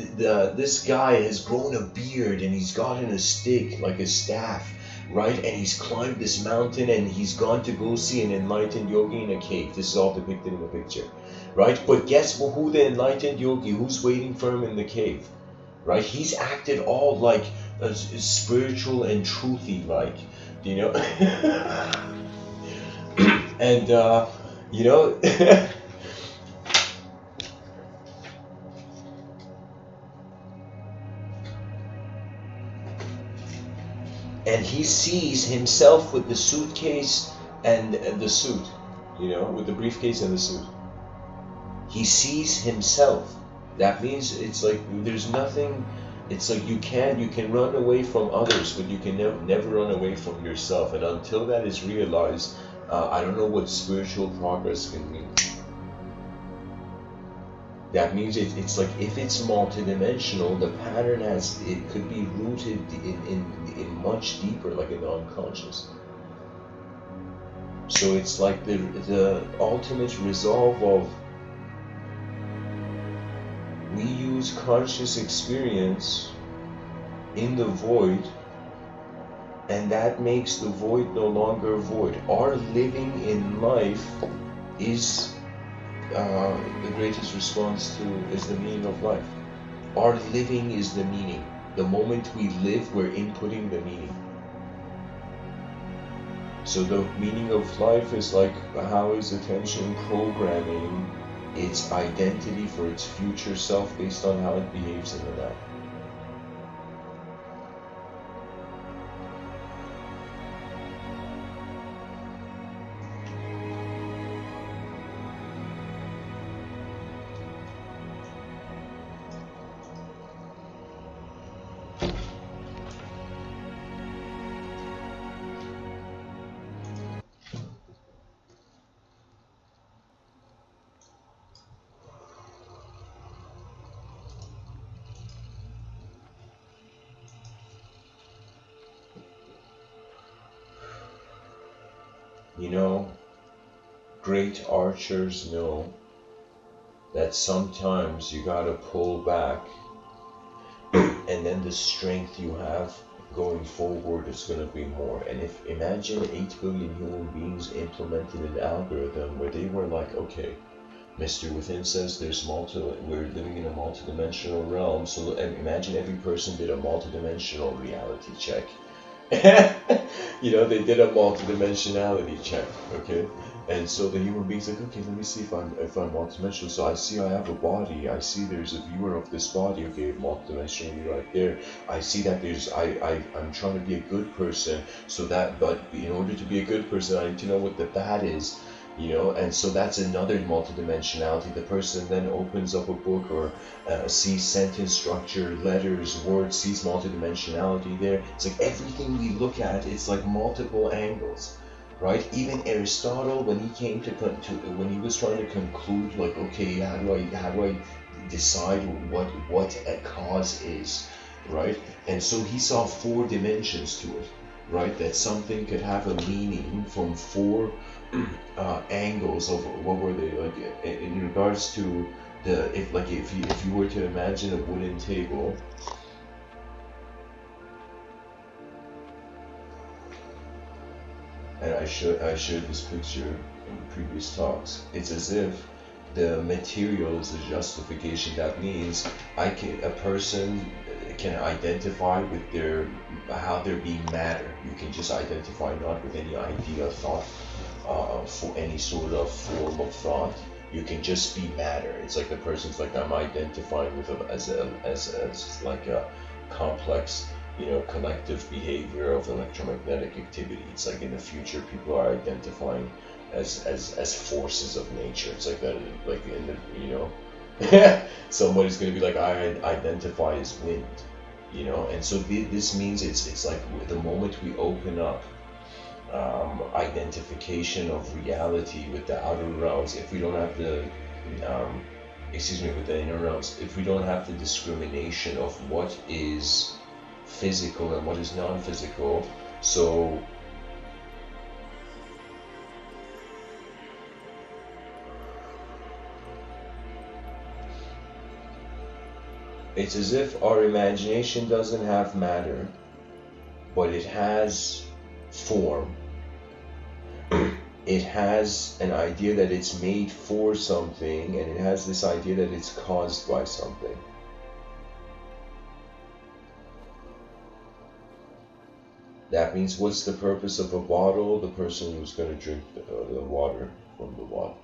this guy has grown a beard and he's gotten a stick, like a staff, right? And he's climbed this mountain and he's gone to go see an enlightened yogi in a cave. This is all depicted in the picture, right? But guess who the enlightened yogi, who's waiting for him in the cave? Right, he's acted all like spiritual and truthy, like, you know, and you know, and he sees himself with the suitcase and the suit, you know, with the briefcase and the suit. He sees himself. That means it's like there's nothing It's like you can run away from others, but you can never run away from yourself. And until that is realized, I don't know what spiritual progress can mean. That means it's like if it's multidimensional, the pattern could be rooted in much deeper, like in the unconscious. So it's like the ultimate resolve of, we use conscious experience in the void, and that makes the void no longer void. Our living in life is the greatest response is the meaning of life. Our living is the meaning. The moment we live, we're inputting the meaning. So the meaning of life is like, how is attention programming its identity for its future self based on how it behaves in the now. You know, great archers know that sometimes you gotta pull back, and then the strength you have going forward is gonna be more. And if imagine 8 billion human beings implemented an algorithm where they were like, okay, Mr. Within says we're living in a multidimensional realm, so imagine every person did a multidimensional reality check. You know, they did a multidimensionality check, okay? And so the human being's like, okay, let me see if I'm multidimensional. So I see I have a body. I see there's a viewer of this body. Okay, multidimensionally right there. I see that I'm trying to be a good person. But in order to be a good person, I need to know what the bad is. You know, and so that's another multidimensionality. The person then opens up a book or sees sentence structure, letters, words, sees multidimensionality there. It's like everything we look at, it's like multiple angles, right? Even Aristotle, when he came when he was trying to conclude, like, okay, how do I decide what a cause is, right? And so he saw 4 dimensions to it, right? That something could have a meaning from 4 angles of what were they, like in regards to if you were to imagine a wooden table, and I showed this picture in previous talks. It's as if the material is the justification. That means a person can identify with how they're being matter. You can just identify not with any idea, thought, for any sort of form of thought. You can just be matter. It's like the person's like, I'm identifying with them as like a complex, you know, collective behavior of electromagnetic activity. It's like in the future people are identifying as forces of nature. It's like that, like in the, you know, somebody's gonna be like, I identify as wind, you know. And so this means it's like the moment we open up identification of reality with the outer realms, if we don't have the with the inner realms, if we don't have the discrimination of what is physical and what is non-physical, so it's as if our imagination doesn't have matter, but it has form. It has an idea that it's made for something, and it has this idea that it's caused by something. That means, what's the purpose of a bottle? The person who's going to drink the water from the bottle.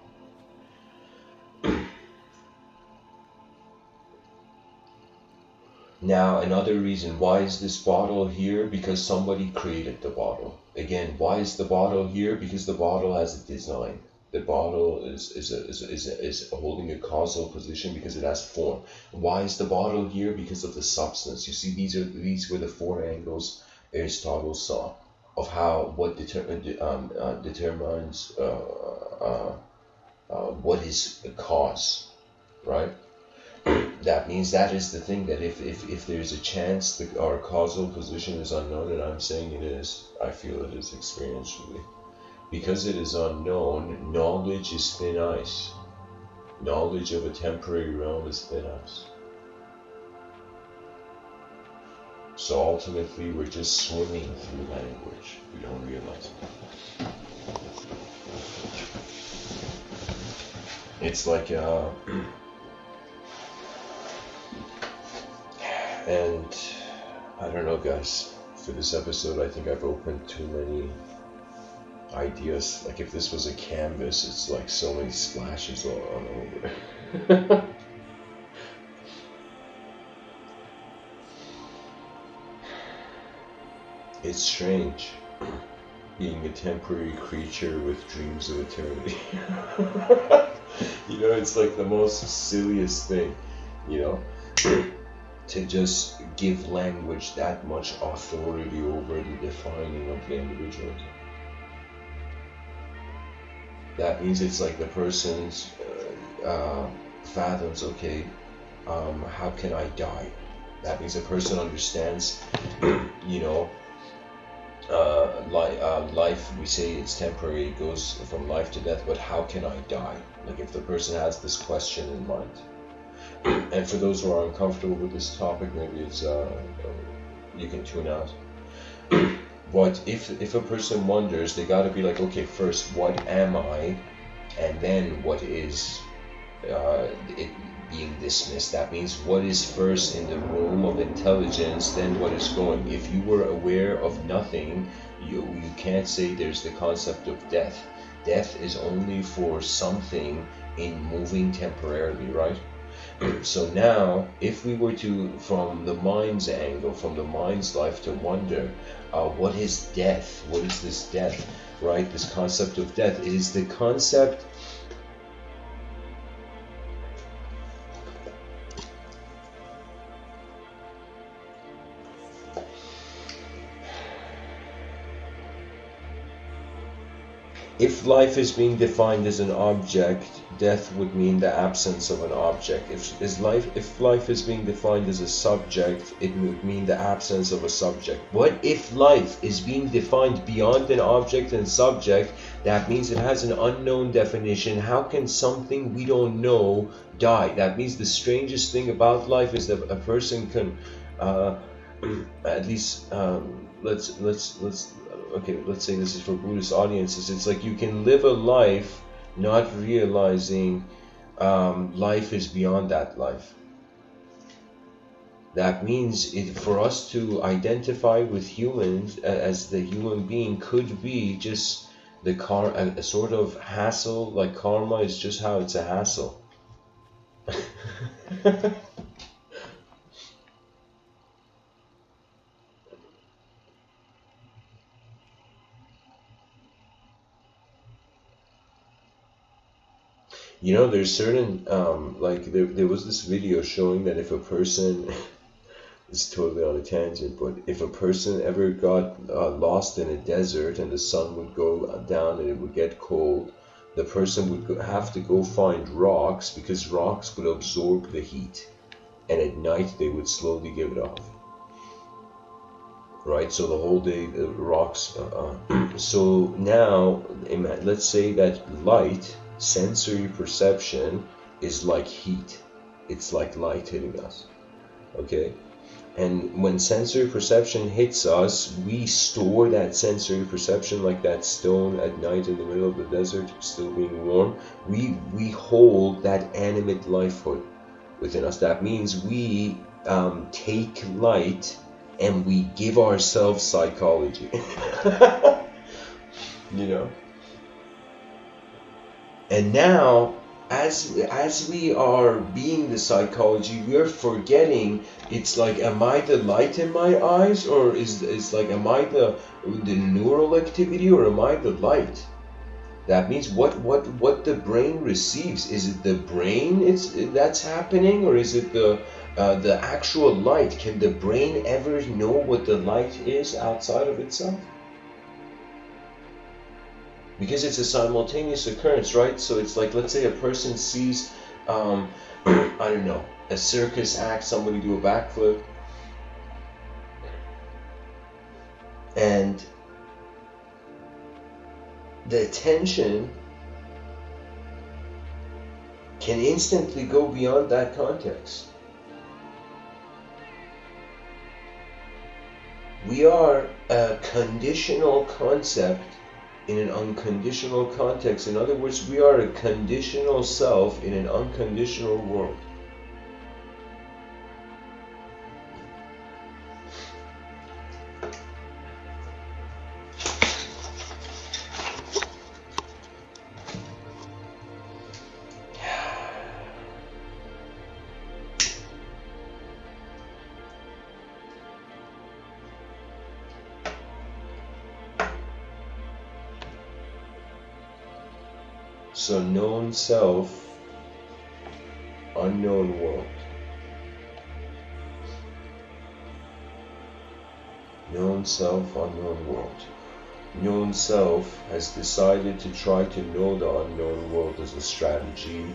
Now, another reason, why is this bottle here? Because somebody created the bottle. Again, why is the bottle here? Because the bottle has a design. The bottle is holding a causal position because it has form. Why is the bottle here? Because of the substance. You see, these were the four angles Aristotle saw of what determines what is the cause, right? That means that is the thing, that if there's a chance that our causal position is unknown, and I'm saying it is, I feel it is experientially. Because it is unknown, knowledge is thin ice. Knowledge of a temporary realm is thin ice. So ultimately, we're just swimming through language. We don't realize it. It's like, and I don't know, guys. For this episode, I think I've opened too many ideas. Like if this was a canvas, it's like so many splashes all over. It's strange being a temporary creature with dreams of eternity. You know, it's like the most silliest thing, you know, to just give language that much authority over the defining of the individual. That means it's like the person's fathoms, okay, how can I die? That means a person understands, you know, life, we say it's temporary, it goes from life to death, but how can I die? Like if the person has this question in mind. And for those who are uncomfortable with this topic, maybe it's, you can tune out. But if a person wonders, they gotta be like, okay, first, what am I? And then what is it being dismissed? That means what is first in the realm of intelligence, then what is going. If you were aware of nothing, you can't say there's the concept of death. Death is only for something in moving temporarily, right? So now, if we were to, from the mind's angle, from the mind's life, to wonder, what is death? What is this death, right? This concept of death. It is the concept if life is being defined as an object, death would mean the absence of an object. If life is being defined as a subject, it would mean the absence of a subject. But if life is being defined beyond an object and subject, that means it has an unknown definition. How can something we don't know die? That means the strangest thing about life is that a person can, at least, okay, let's say this is for Buddhist audiences. It's like you can live a life not realizing life is beyond that life. That means for us to identify with humans as the human being could be just a sort of hassle, like karma is just how it's a hassle. You know, there's certain, like there was this video showing that if a person, it's totally on a tangent, but if a person ever got lost in a desert and the sun would go down and it would get cold, the person would have to go find rocks because rocks would absorb the heat, and at night they would slowly give it off. Right, so the whole day the rocks. So now, let's say that light, sensory perception, is like heat. It's like light hitting us. Okay, and when sensory perception hits us, we store that sensory perception like that stone at night in the middle of the desert, still being warm. We hold that animate lifehood within us. That means we take light and we give ourselves psychology. You know. And now, as we are being the psychology, we are forgetting. It's like, am I the light in my eyes, or is like, am I the neural activity, or am I the light? That means what the brain receives. Is it the brain that's happening, or is it the actual light? Can the brain ever know what the light is outside of itself? Because it's a simultaneous occurrence, right? So it's like, let's say a person sees, I don't know, a circus act, somebody do a backflip, and the attention can instantly go beyond that context. We are a conditional concept in an unconditional context. In other words, we are a conditional self in an unconditional world. So known self, unknown world. Known self, unknown world. Known self has decided to try to know the unknown world as a strategy.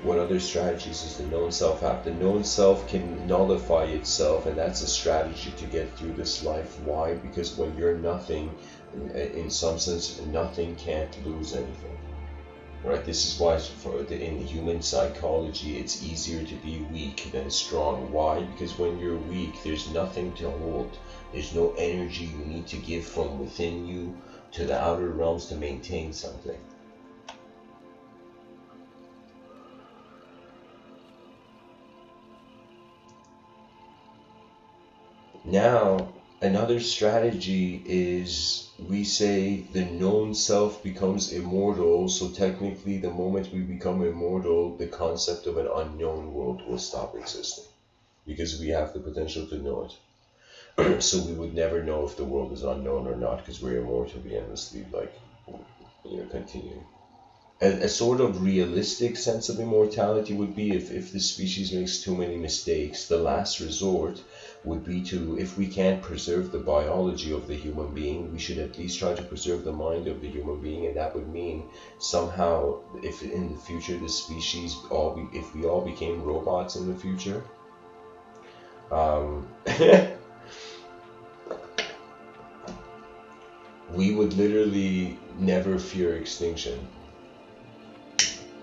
What other strategies does the known self have? The known self can nullify itself, and that's a strategy to get through this life. Why? Because when you're nothing, in some sense, nothing can't lose anything. Right? This is why in human psychology it's easier to be weak than strong. Why? Because when you're weak, there's nothing to hold. There's no energy you need to give from within you to the outer realms to maintain something. Now, another strategy is, we say the known self becomes immortal, so technically the moment we become immortal, the concept of an unknown world will stop existing, because we have the potential to know it. So we would never know if the world is unknown or not, because we're immortal, we endlessly, like, continue. A sort of realistic sense of immortality would be if the species makes too many mistakes, the last resort would be to, if we can't preserve the biology of the human being, we should at least try to preserve the mind of the human being. And that would mean somehow, if in the future the species if we all became robots in the future, we would literally never fear extinction.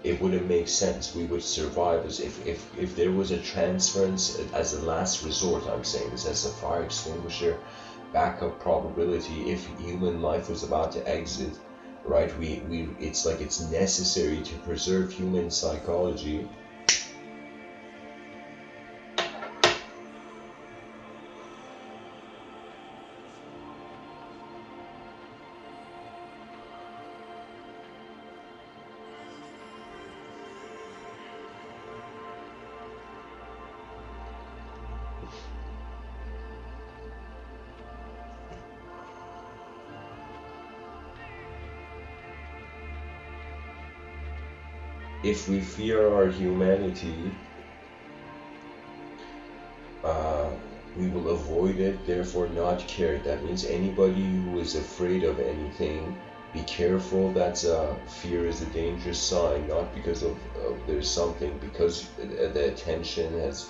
It wouldn't make sense. We would survive as if there was a transference as a last resort. I'm saying this as a fire extinguisher backup probability. If human life was about to exit, right? It's like it's necessary to preserve human psychology. If we fear our humanity, we will avoid it, therefore not care. That means anybody who is afraid of anything, be careful. That's fear is a dangerous sign, not because of there's something, because the attention has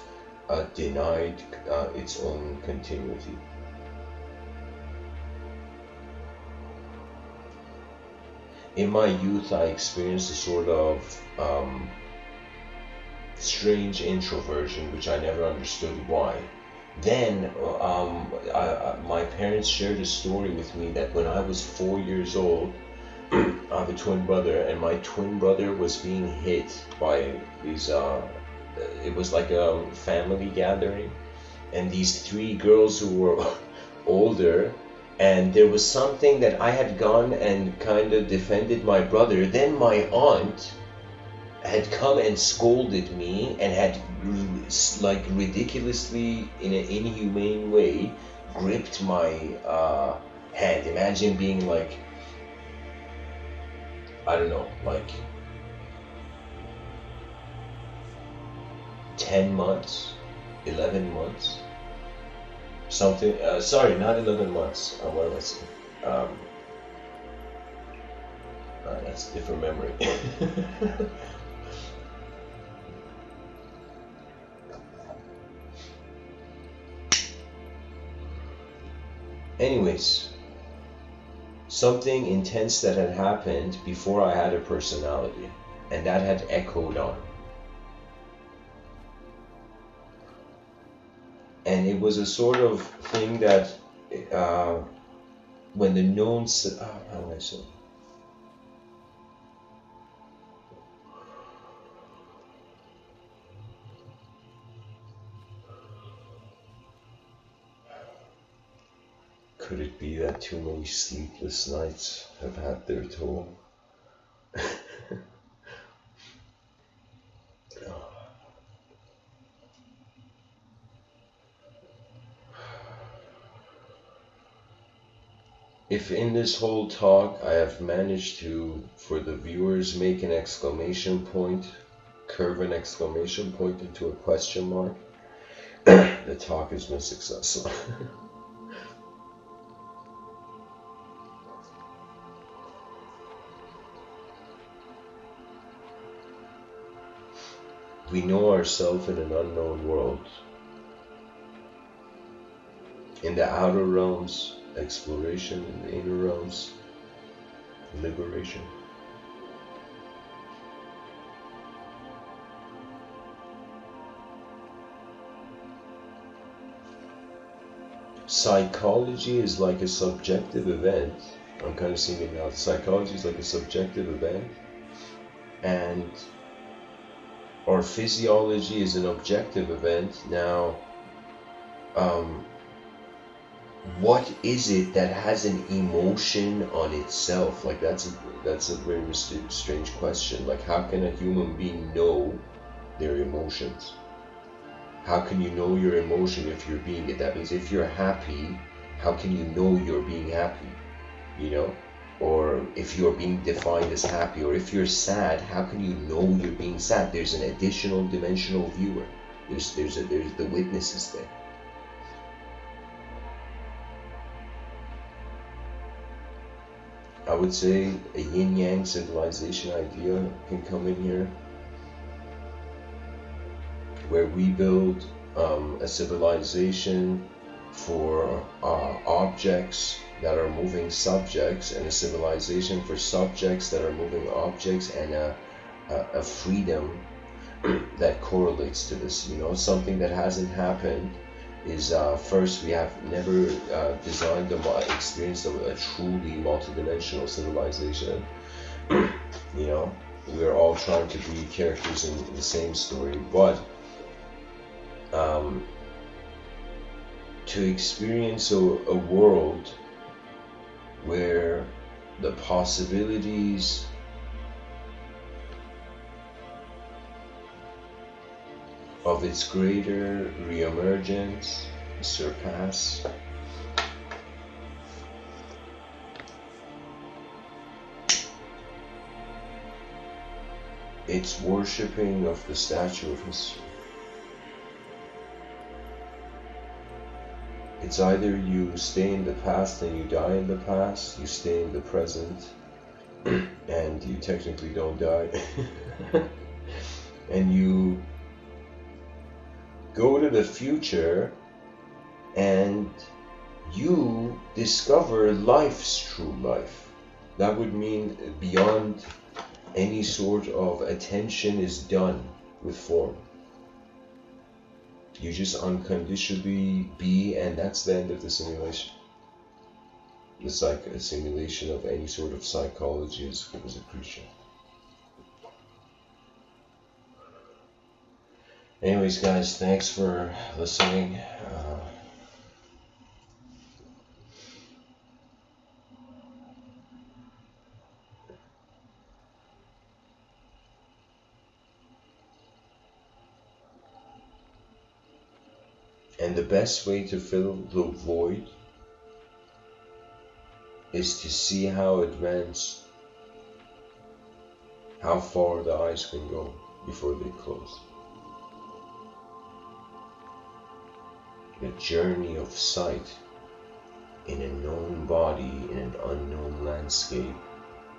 denied its own continuity. In my youth, I experienced a sort of strange introversion, which I never understood why. Then my parents shared a story with me that when I was 4 years old, I have a twin brother, and my twin brother was being hit by these, it was like a family gathering, and these 3 girls who were older, and there was something that I had gone and kind of defended my brother. Then my aunt had come and scolded me and had, like, ridiculously, in an inhumane way, gripped my hand. Imagine being like, I don't know, like 10 months, 11 months, something, sorry, not 11 months, what am I saying? That's a different memory. Anyways, something intense that had happened before I had a personality, and that had echoed on. And it was a sort of thing that, when the known, how do I say? Could it be that too many sleepless nights have had their toll? If in this whole talk I have managed to, for the viewers, make an exclamation point, curve an exclamation point into a question mark, the talk has been successful. We know ourselves in an unknown world. In the outer realms, exploration; in the inner realms, liberation. Psychology is like a subjective event. I'm kind of seeing it now. Psychology is like a subjective event, and our physiology is an objective event. Now, what is it that has an emotion on itself? Like that's a very strange question. Like, how can a human being know their emotions? How can you know your emotion if you're being it? That means if you're happy, how can you know you're being happy? You know? Or if you're being defined as happy, or if you're sad, how can you know you're being sad? There's an additional dimensional viewer. There's the witnesses there. I would say a yin-yang civilization idea can come in here, where we build a civilization for objects that are moving subjects, and a civilization for subjects that are moving objects, and a freedom that correlates to this. You know, something that hasn't happened is, first, we have never designed the experience of a truly multidimensional civilization. You know, we're all trying to be characters in the same story, but to experience a world where the possibilities of its greater reemergence surpass its worshipping of the statue of history. It's either you stay in the past and you die in the past, you stay in the present and you technically don't die, and you go to the future and you discover life's true life. That would mean beyond any sort of attention is done with form. You just unconditionally be, and that's the end of the simulation. It's like a simulation of any sort of psychology as a creature. Anyways, guys, thanks for listening. And the best way to fill the void is to see how advanced how far the eyes can go before they close. The journey of sight in a known body in an unknown landscape,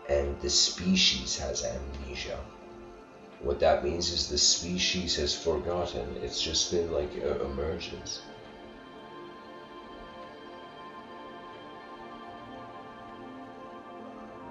and the species has amnesia. What that means is the species has forgotten. It's just been like emergence.